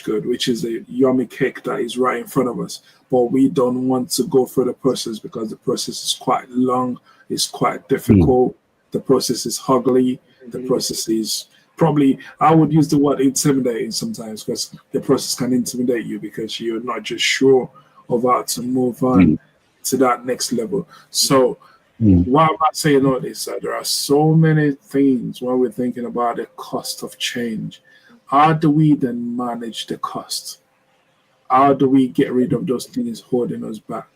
good, which is a yummy cake that is right in front of us. But we don't want to go through the process because the process is quite long, it's quite difficult, the process is ugly, the process is probably, I would use the word intimidating sometimes, because the process can intimidate you because you're not just sure of how to move on to that next level. So why am I saying all this? There are so many things when we're thinking about the cost of change. How do we then manage the cost? How do we get rid of those things holding us back?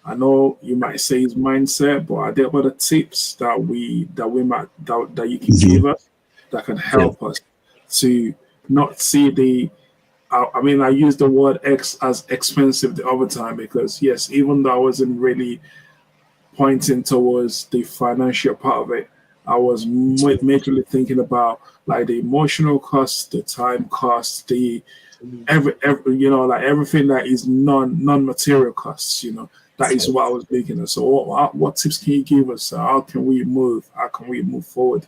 I know you might say it's mindset, but are there other tips that you can give us that can help us to not see the I mean, I used the word X as expensive the other time because, yes, even though I wasn't really pointing towards the financial part of it, I was majorly thinking about like the emotional costs, the time costs, the every like everything that is non-material costs. That is what I was looking at. So, what tips can you give us? How can we move? How can we move forward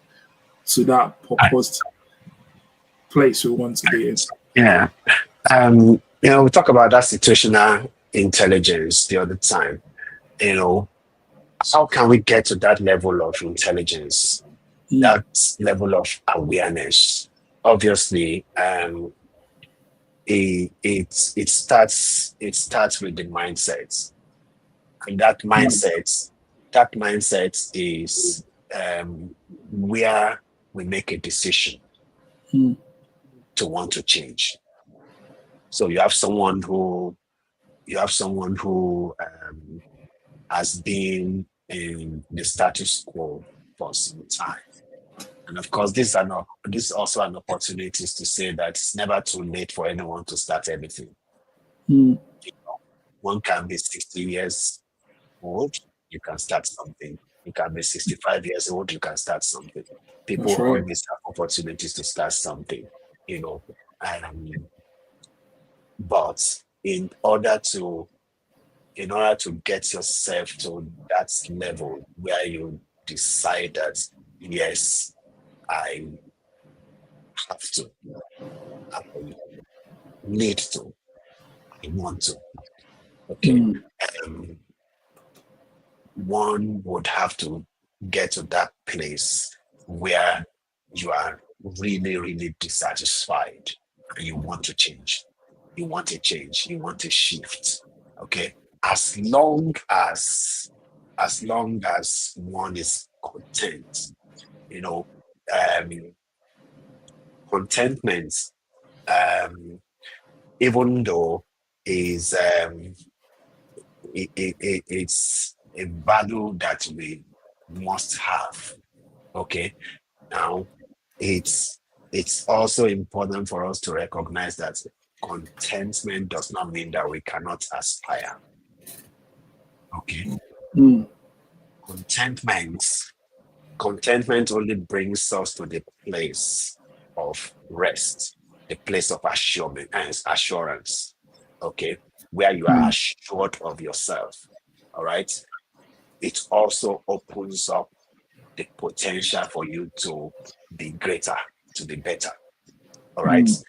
to that proposed place we want to be in? Yeah. We talk about that situational intelligence the other time. How can we get to that level of intelligence, that level of awareness? Obviously, it starts with the mindset, and that mindset is where we make a decision Mm, to want to change. So you have someone who has been in the status quo for some time. And of course, this is also an opportunity to say that it's never too late for anyone to start anything. mm, One can be 60 years old, you can start something. You can be 65 years old, you can start something. People that's right. always have opportunities to start something, you know. But in order to get yourself to that level where you decide that yes, I have to, I need to, I want to. Okay. Mm, Um, One would have to get to that place where you are really, really dissatisfied and you want to change. You want a change. You want a shift. Okay. As long as one is content, you know, um, contentment, um, even though is it's a value that we must have. Okay. Now it's also important for us to recognize that contentment does not mean that we cannot aspire. Okay. mm, Contentment contentment only brings us to the place of rest, the place of assurance. Okay, where you are mm, assured of yourself. All right. It also opens up the potential for you to be greater, to be better. All right. mm,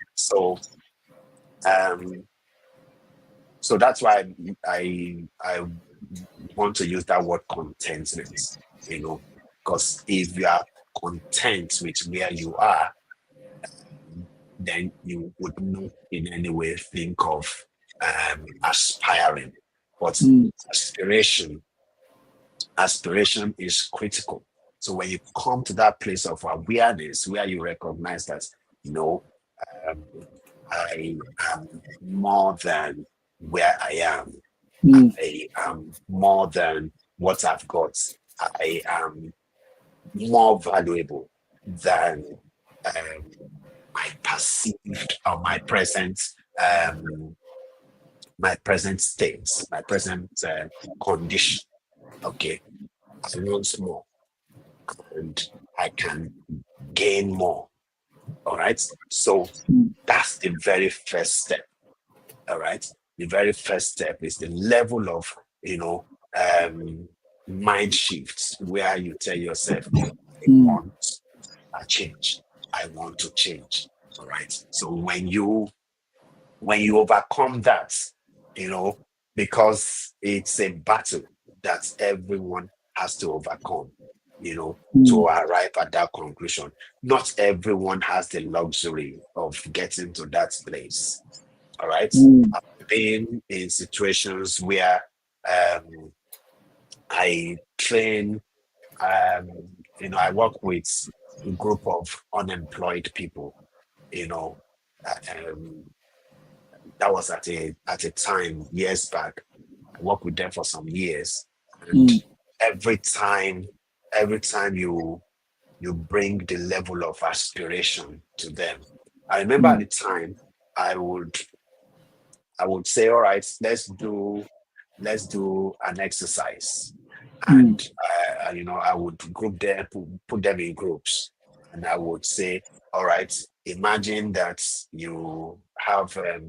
Um, so that's why I want to use that word contentment, because if you are content with where you are, then you would not in any way think of aspiring. But mm, aspiration is critical. So when you come to that place of awareness where you recognize that, um, I am more than where I am. mm, I am more than what I've got. I am more valuable than my perceived or um, my present state, my present condition. Okay, I want more, and I can gain more. All right. So mm, that's the very first step. All right. The very first step is the level of, mind shifts where you tell yourself, I mm, want a change. I want to change. All right. So when you overcome that, you know, because it's a battle that everyone has to overcome, to mm, arrive at that conclusion. Not everyone has the luxury of getting to that place. All right. mm, I've been in situations where um, I train, I work with a group of unemployed people, you know, um, that was at a time years back. I worked with them for some years, and mm, every time, every time you bring the level of aspiration to them. I remember at mm, the time I would say, all right, let's do an exercise. And I would group them, put them in groups, and I would say, all right, imagine that you have a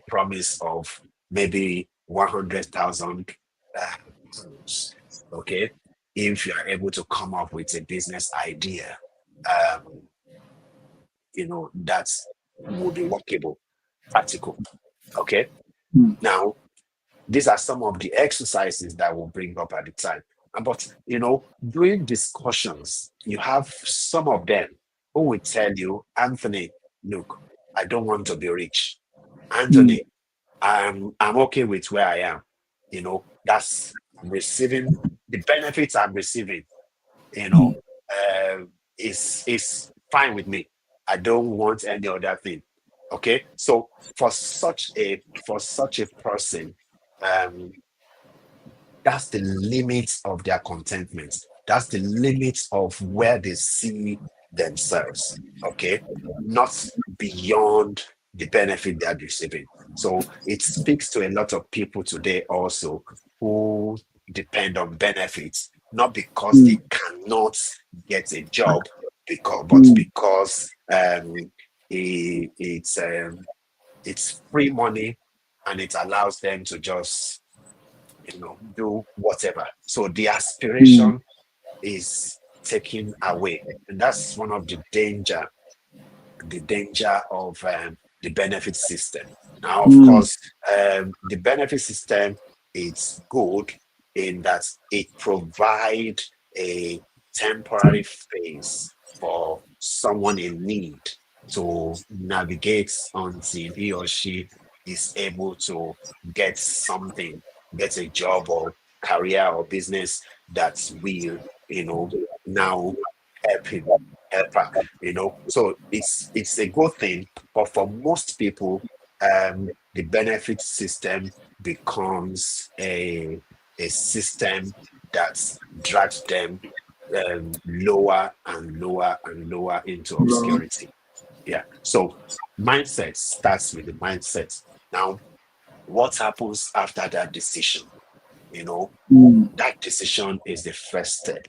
promise of maybe 100,000 pounds. Okay, if you are able to come up with a business idea, um, that would be workable, practical. Okay, now these are some of the exercises that we'll bring up at the time. But during discussions, you have some of them who will tell you, Anthony, look, I don't want to be rich. Anthony, I'm okay with where I am. That's receiving the benefits I'm receiving, uh, is fine with me. I don't want any other thing. Okay. So for such a person, um, that's the limit of their contentment. That's the limit of where they see themselves. Okay. Not beyond the benefit they're receiving. So it speaks to a lot of people today also who depend on benefits, not because they cannot get a job, but because it's free money, and it allows them to just do whatever. So the aspiration is taken away, and that's one of the danger of the benefit system. Now, of course, the benefit system, it's good in that it provides a temporary phase for someone in need to navigate until he or she is able to get something, get a job or career or business that will, now help him, help her, So it's a good thing, but for most people, the benefit system becomes a system that drags them lower and lower and lower into obscurity. Yeah. So mindset starts with the mindset. Now, what happens after that decision? That decision is the first step.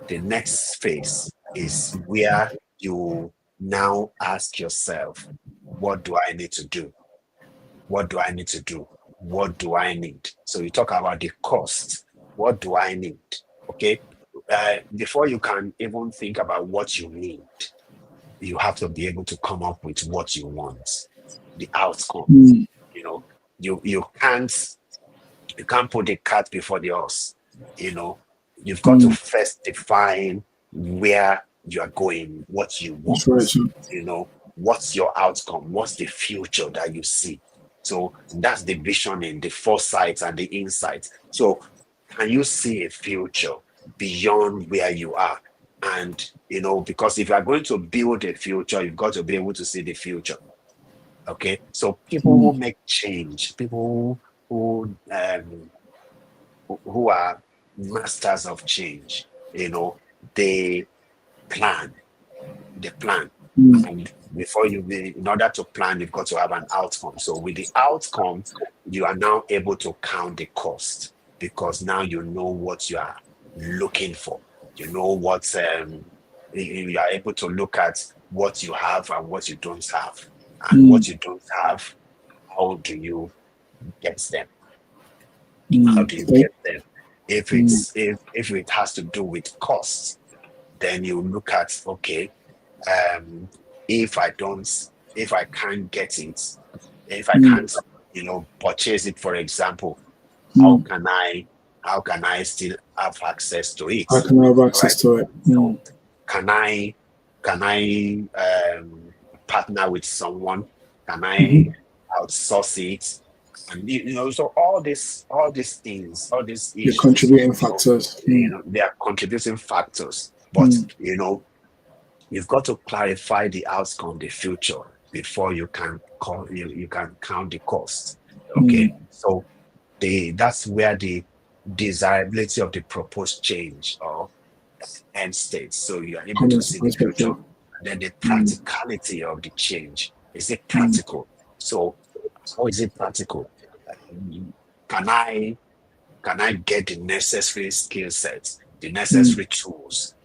The next phase is where you now ask yourself, what do I need to do? What do I need to do? What do I need? So you talk about the cost. What do I need? Okay. Before you can even think about what you need, you have to be able to come up with what you want, the outcome. You can't put the cart before the horse. You've got to first define where you are going, what you want. What's your outcome? What's the future that you see? So that's the visioning, the foresight, and the insight. So can you see a future beyond where you are? And because if you are going to build a future, you've got to be able to see the future. Okay, so people who make change, people who are masters of change, they plan. And in order to plan, you've got to have an outcome. So with the outcome, you are now able to count the cost, because now you know what you are looking for. You know what you are able to look at what you have and what you don't have. And what you don't have, how do you get them? How do you get them? If it has to do with cost, then you look at, okay, if I can't get it, if I can't, purchase it, for example, how can I still have access to it? How can I have access to it? So can I partner with someone? Can I outsource it? And so all these things, all these issues, contributing factors. They are contributing factors. But you've got to clarify the outcome, the future, before you can count the cost. Okay, so that's where the desirability of the proposed change or end state. So you are able to see the future. And then the practicality of the change. Is it practical? So how is it practical? Can I get the necessary skill sets, the necessary tools,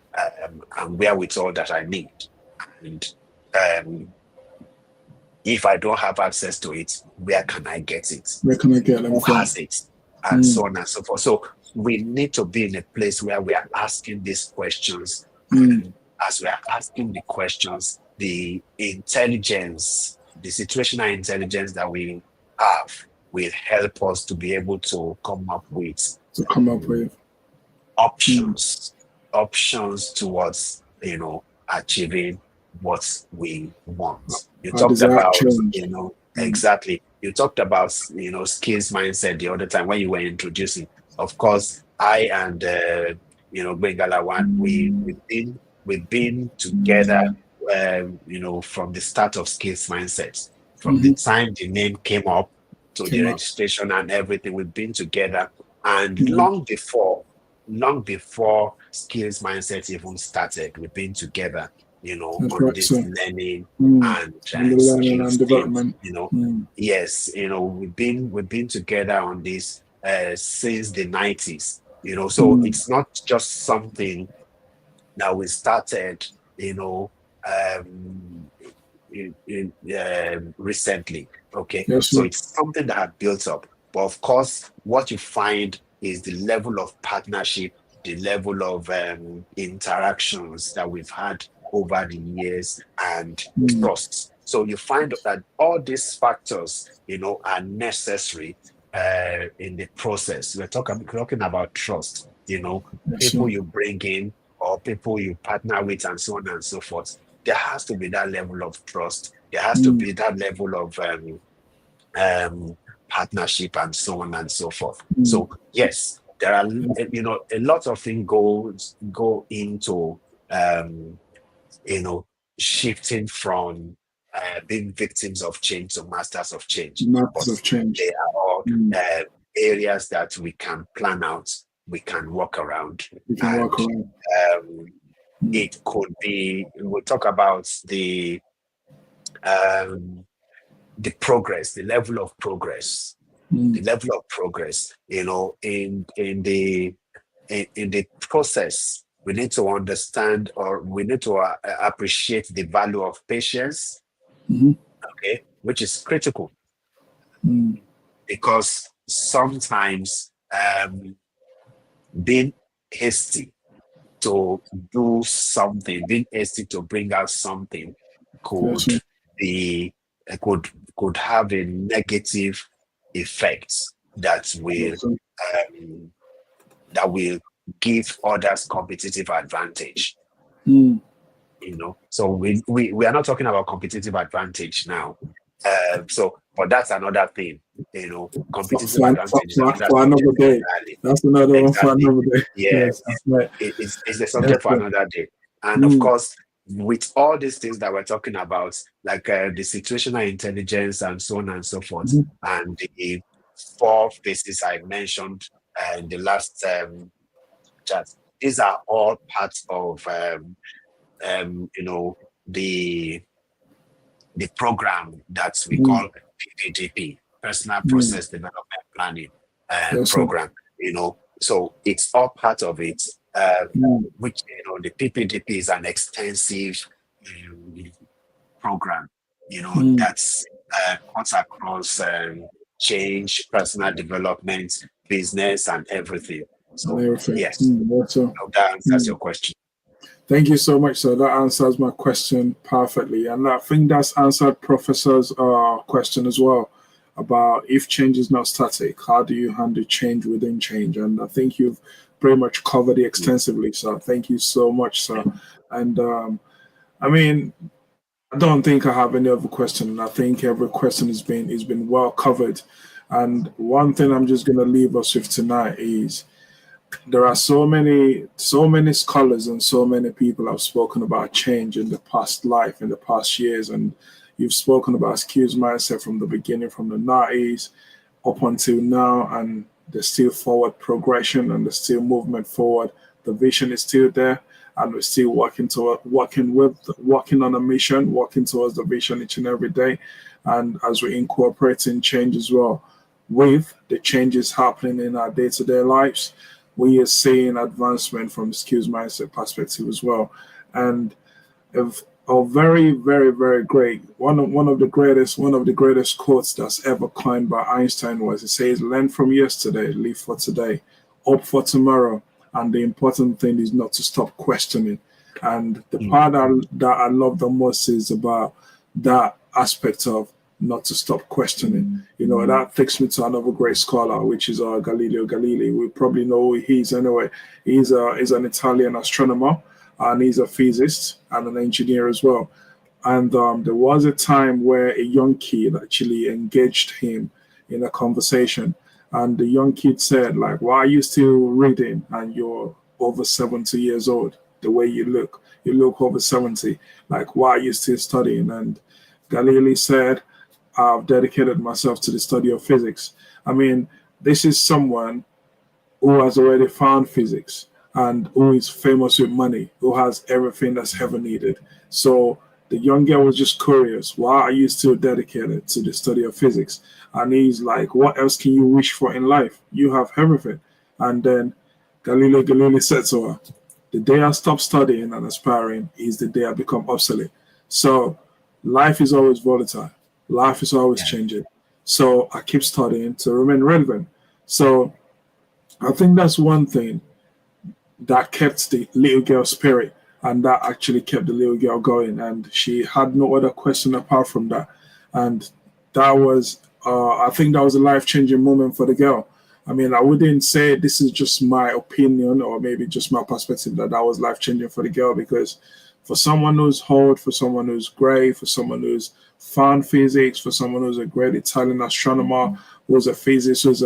and wherewithal that I need? And um, if I don't have access to it, where can I get it? Where can I get them Who from? has it? And so on and so forth. So we need to be in a place where we are asking these questions. And as we are asking the questions, the intelligence, the situational intelligence that we have will help us to be able to come up with options towards achieving what we want. You talked about exactly. You talked about skills mindset the other time when you were introducing. Of course, I and Gbenga Lawal, we've been together from the start of skills mindset, from the time the name came up to the registration and everything. We've been together, and long before skills mindset even started, we've been together on this learning and skills development. Yes, we've been together on this since the 90s. So it's not just something that we started recently. Okay, so it's something that had built up. But of course, what you find is the level of partnership, the level of interactions that we've had over the years, and trust. So you find that all these factors, are necessary in the process. We're talking about trust. People you bring in or people you partner with, and so on and so forth. There has to be that level of trust. There has to be that level of partnership, and so on and so forth. So yes, there are a lot of things go into shifting from being victims of change to masters of change. They are all areas that we can plan out, we can walk around. It could be, we'll talk about the progress, the level of progress, in the process. We need to understand, or we need to appreciate the value of patience, okay, which is critical, because sometimes being hasty to do something, being hasty to bring out something could have a negative effect that will give others competitive advantage. So we are not talking about competitive advantage now. But that's another thing. Competitive advantage for another day. That's another one for another day. Yes, right. It's a subject for another day. And of course, with all these things that we're talking about, like the situational intelligence and so on and so forth, and the 4 phases I mentioned in the last chat, these are all parts of the program that we call PPDP, Personal Process Development Planning Program. So it's all part of it. Which the PPDP is an extensive program. That's cuts across change, personal development, business, and everything. So yes, that answers your question. Thank you so much, sir. That answers my question perfectly. And I think that's answered Professor's question as well about if change is not static, how do you handle change within change? And I think you've pretty much covered it extensively, sir. Thank you so much, sir. And I mean, I don't think I have any other question. I think every question has been well covered. And one thing I'm just going to leave us with tonight is there are so many scholars and so many people have spoken about change in the past life, in the past years, and you've spoken about skills mindset from the beginning, from the 90s up until now, and there's still forward progression and there's still movement forward. The vision is still there, and we're still working on a mission, working towards the vision each and every day. and as we're incorporating change as well, with the changes happening in our day-to-day lives, we are seeing advancement from the skills mindset perspective as well. And if a very, very, very great one of the greatest quotes that's ever coined by Einstein was, it says, "Learn from yesterday, live for today, hope for tomorrow, and the important thing is not to stop questioning." And the part that I love the most is about that aspect of not to stop questioning. You know, that takes me to another great scholar, which is Galileo Galilei. We probably know who he is anyway. He's an Italian astronomer, and he's a physicist and an engineer as well. And there was a time where a young kid actually engaged him in a conversation. And the young kid said, like, "Why are you still reading and you're over 70 years old? The way you look over 70. Like, why are you still studying?" And Galilei said, "I've dedicated myself to the study of physics." I mean, this is someone who has already found physics and who is famous with money, who has everything that's ever needed. So the young girl was just curious, "Why are you still dedicated to the study of physics?" And he's like, "What else can you wish for in life? You have everything." And then Galilei said to her, "The day I stop studying and aspiring is the day I become obsolete." So life is always volatile. Life is always changing. So I keep studying to remain relevant. So I think that's one thing that kept the little girl's spirit, and that actually kept the little girl going. And she had no other question apart from that. And that was, I think that was a life-changing moment for the girl. I mean, I wouldn't say this is just my opinion or maybe just my perspective that was life-changing for the girl, because for someone who's old, for someone who's great, for someone who's found physics, for someone who's a great Italian astronomer, who's a physicist,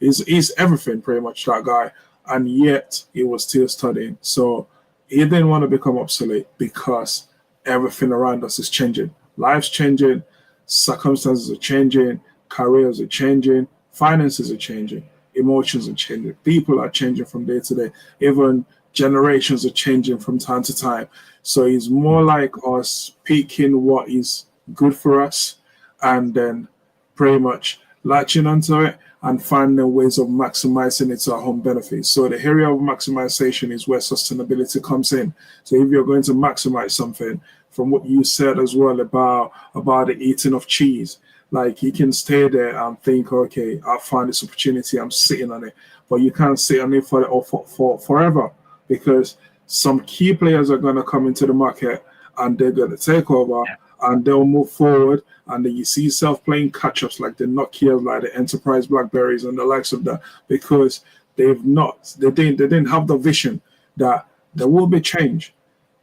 he's everything pretty much, that guy, and yet he was still studying. So he didn't want to become obsolete because everything around us is changing. Life's changing, circumstances are changing, careers are changing, finances are changing, emotions are changing, people are changing from day to day, even generations are changing from time to time. So it's more like us picking what is good for us and then pretty much latching onto it and finding ways of maximizing it to our own benefit. So the area of maximization is where sustainability comes in. So if you're going to maximize something, from what you said as well about the eating of cheese, like you can stay there and think, okay, I find this opportunity, I'm sitting on it, but you can't sit on it for forever, because some key players are going to come into the market and they're going to take over and they'll move forward. And then you see yourself playing catch-ups like the Nokia, like the Enterprise Blackberries and the likes of that, because they didn't have the vision that there will be change.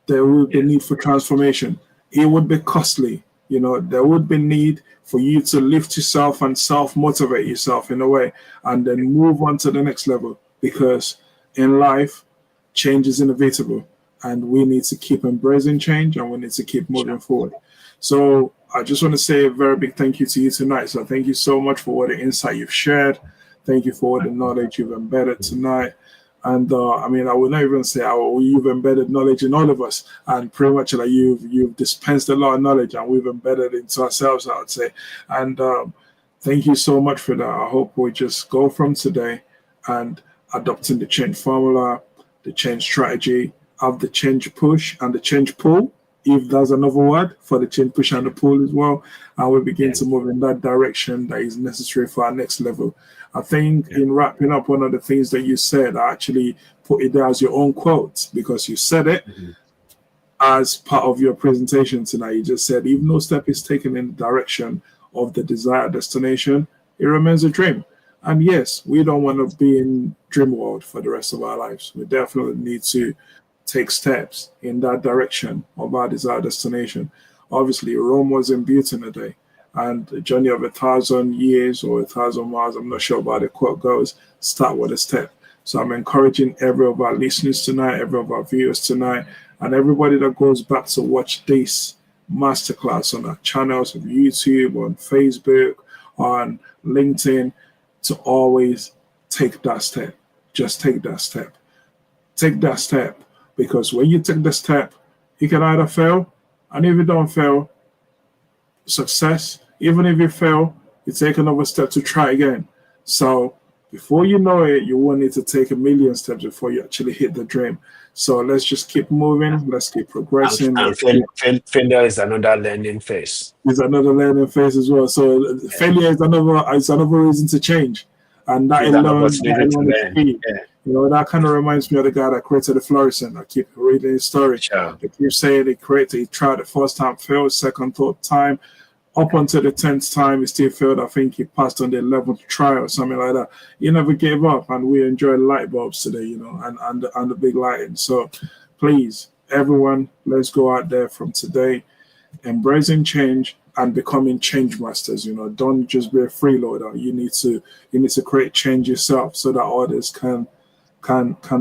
There will be need for transformation. It would be costly. You know, there would be need for you to lift yourself and self-motivate yourself in a way and then move on to the next level, because in life, change is inevitable, and we need to keep embracing change and we need to keep moving forward. So I just want to say a very big thank you to you tonight. So thank you so much for all the insight you've shared. Thank you for all the knowledge you've embedded tonight. And I mean, I would not even say you've embedded knowledge in all of us, and pretty much like you've dispensed a lot of knowledge and we've embedded it into ourselves, I would say. And thank you so much for that. I hope we just go from today and adopting the change formula, the change strategy, have the change push and the change pull, if there's another word for the change push and the pull as well, and we begin to move in that direction that is necessary for our next level. I think in wrapping up, one of the things that you said, I actually put it there as your own quote, because you said it as part of your presentation tonight. You just said, if no step is taken in the direction of the desired destination, it remains a dream. And yes, we don't want to be in dream world for the rest of our lives. We definitely need to take steps in that direction of our desired destination. Obviously, Rome wasn't built in a day, and the journey of 1,000 years or 1,000 miles, I'm not sure about the quote goes, start with a step. So I'm encouraging every of our listeners tonight, every of our viewers tonight, and everybody that goes back to watch this masterclass on our channels on YouTube, on Facebook, on LinkedIn, to always take that step. Just take that step. Take that step, because when you take the step, you can either fail, and if you don't fail, success. Even if you fail, you take another step to try again. So before you know it, you will need to take a million steps before you actually hit the dream. So let's just keep moving. Let's keep progressing. And failure is another learning phase. It's another learning phase as well. So failure is another reason to change. And that alone is key. You know, that kind of reminds me of the guy that created the fluorescent. I keep reading his story. Sure. They keep saying he tried the first time, failed, second, third time. Up until the 10th time, he still failed. I think he passed on the 11th try or something like that. He never gave up, and we enjoy light bulbs today, you know, and the big lighting. So please, everyone, let's go out there from today, embracing change and becoming change masters. You know, don't just be a freeloader. You need to create change yourself so that others can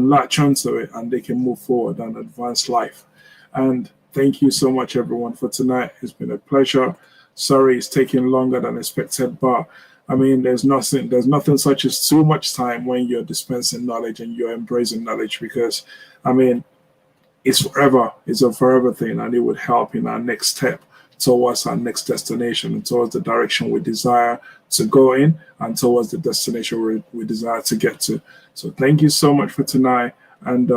latch onto it and they can move forward and advance life. And thank you so much, everyone, for tonight. It's been a pleasure. Sorry it's taking longer than expected, but I mean, there's nothing such as too much time when you're dispensing knowledge and you're embracing knowledge, because I mean, it's forever. It's a forever thing, and it would help in our next step towards our next destination and towards the direction we desire to go in and towards the destination we desire to get to. So thank you so much for tonight. And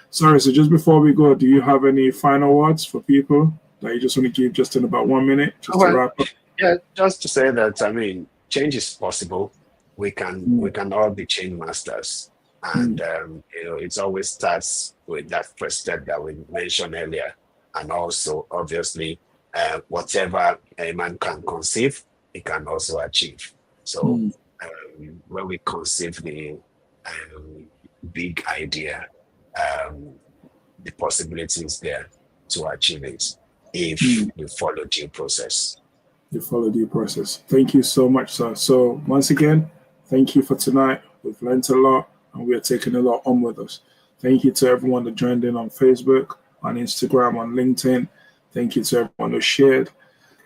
sorry, so just before we go, do you have any final words for people that you just want to give just in about 1 minute to wrap up? Yeah, just to say that, I mean, change is possible. We can all be change masters. And, you know, it always starts with that first step that we mentioned earlier. And also, obviously, whatever a man can conceive, he can also achieve. So when we conceive the big idea, the possibilities there to achieve it if you follow due process. You follow due process. Thank you so much, sir. So once again, thank you for tonight. We've learned a lot and we are taking a lot on with us. Thank you to everyone that joined in on Facebook, on Instagram, on LinkedIn. Thank you to everyone who shared.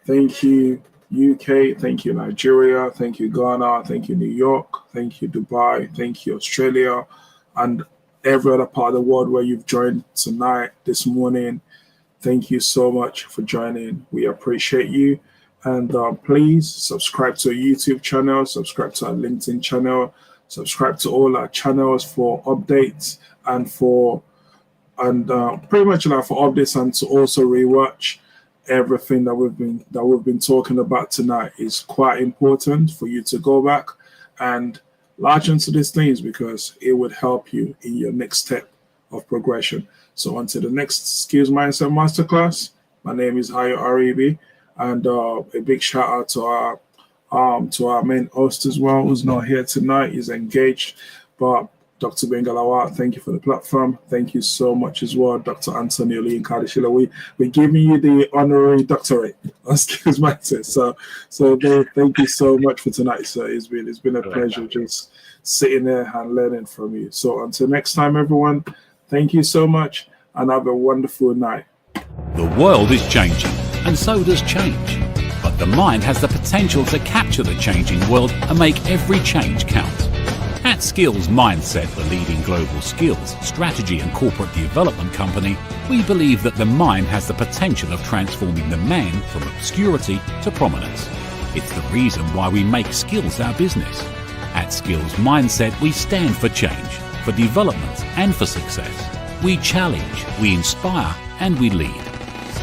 Thank you, UK. Thank you, Nigeria. Thank you, Ghana. Thank you, New York. Thank you, Dubai. Thank you, Australia. And every other part of the world where you've joined tonight, this morning. Thank you so much for joining. We appreciate you. And please subscribe to our YouTube channel, subscribe to our LinkedIn channel, subscribe to all our channels for updates and pretty much for updates, and to also rewatch everything that we've been talking about tonight. Is quite important for you to go back and latch into these things, because it would help you in your next step of progression. So until the next Skills Mindset Masterclass, my name is Hayo Aribi, and a big shout out to our main host as well, who's not here tonight. He's engaged, but Dr. Gbenga, Lawal, thank you for the platform. Thank you so much as well, Dr. Antony and Adesile. We're giving you the honorary doctorate on Skills Mindset. So thank you so much for tonight, sir. It's been a pleasure just sitting there and learning from you. So until next time, everyone, thank you so much and have a wonderful night. The world is changing, and so does change. But the mind has the potential to capture the changing world and make every change count. At SkillsMindset, the leading global skills, strategy and corporate development company, we believe that the mind has the potential of transforming the man from obscurity to prominence. It's the reason why we make skills our business. At SkillsMindset, we stand for change, for development and for success. We challenge, we inspire and we lead.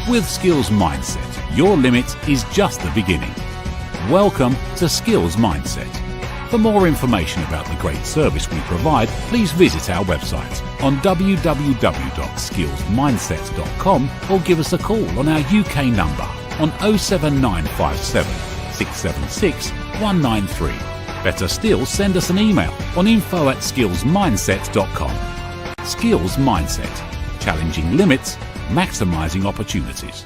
With SkillsMindset, your limit is just the beginning. Welcome to SkillsMindset. For more information about the great service we provide, please visit our website on www.skillsmindset.com or give us a call on our UK number on 07957 676 193. Better still, send us an email on info@skillsmindset.com. Skills Mindset. Challenging limits, maximizing opportunities.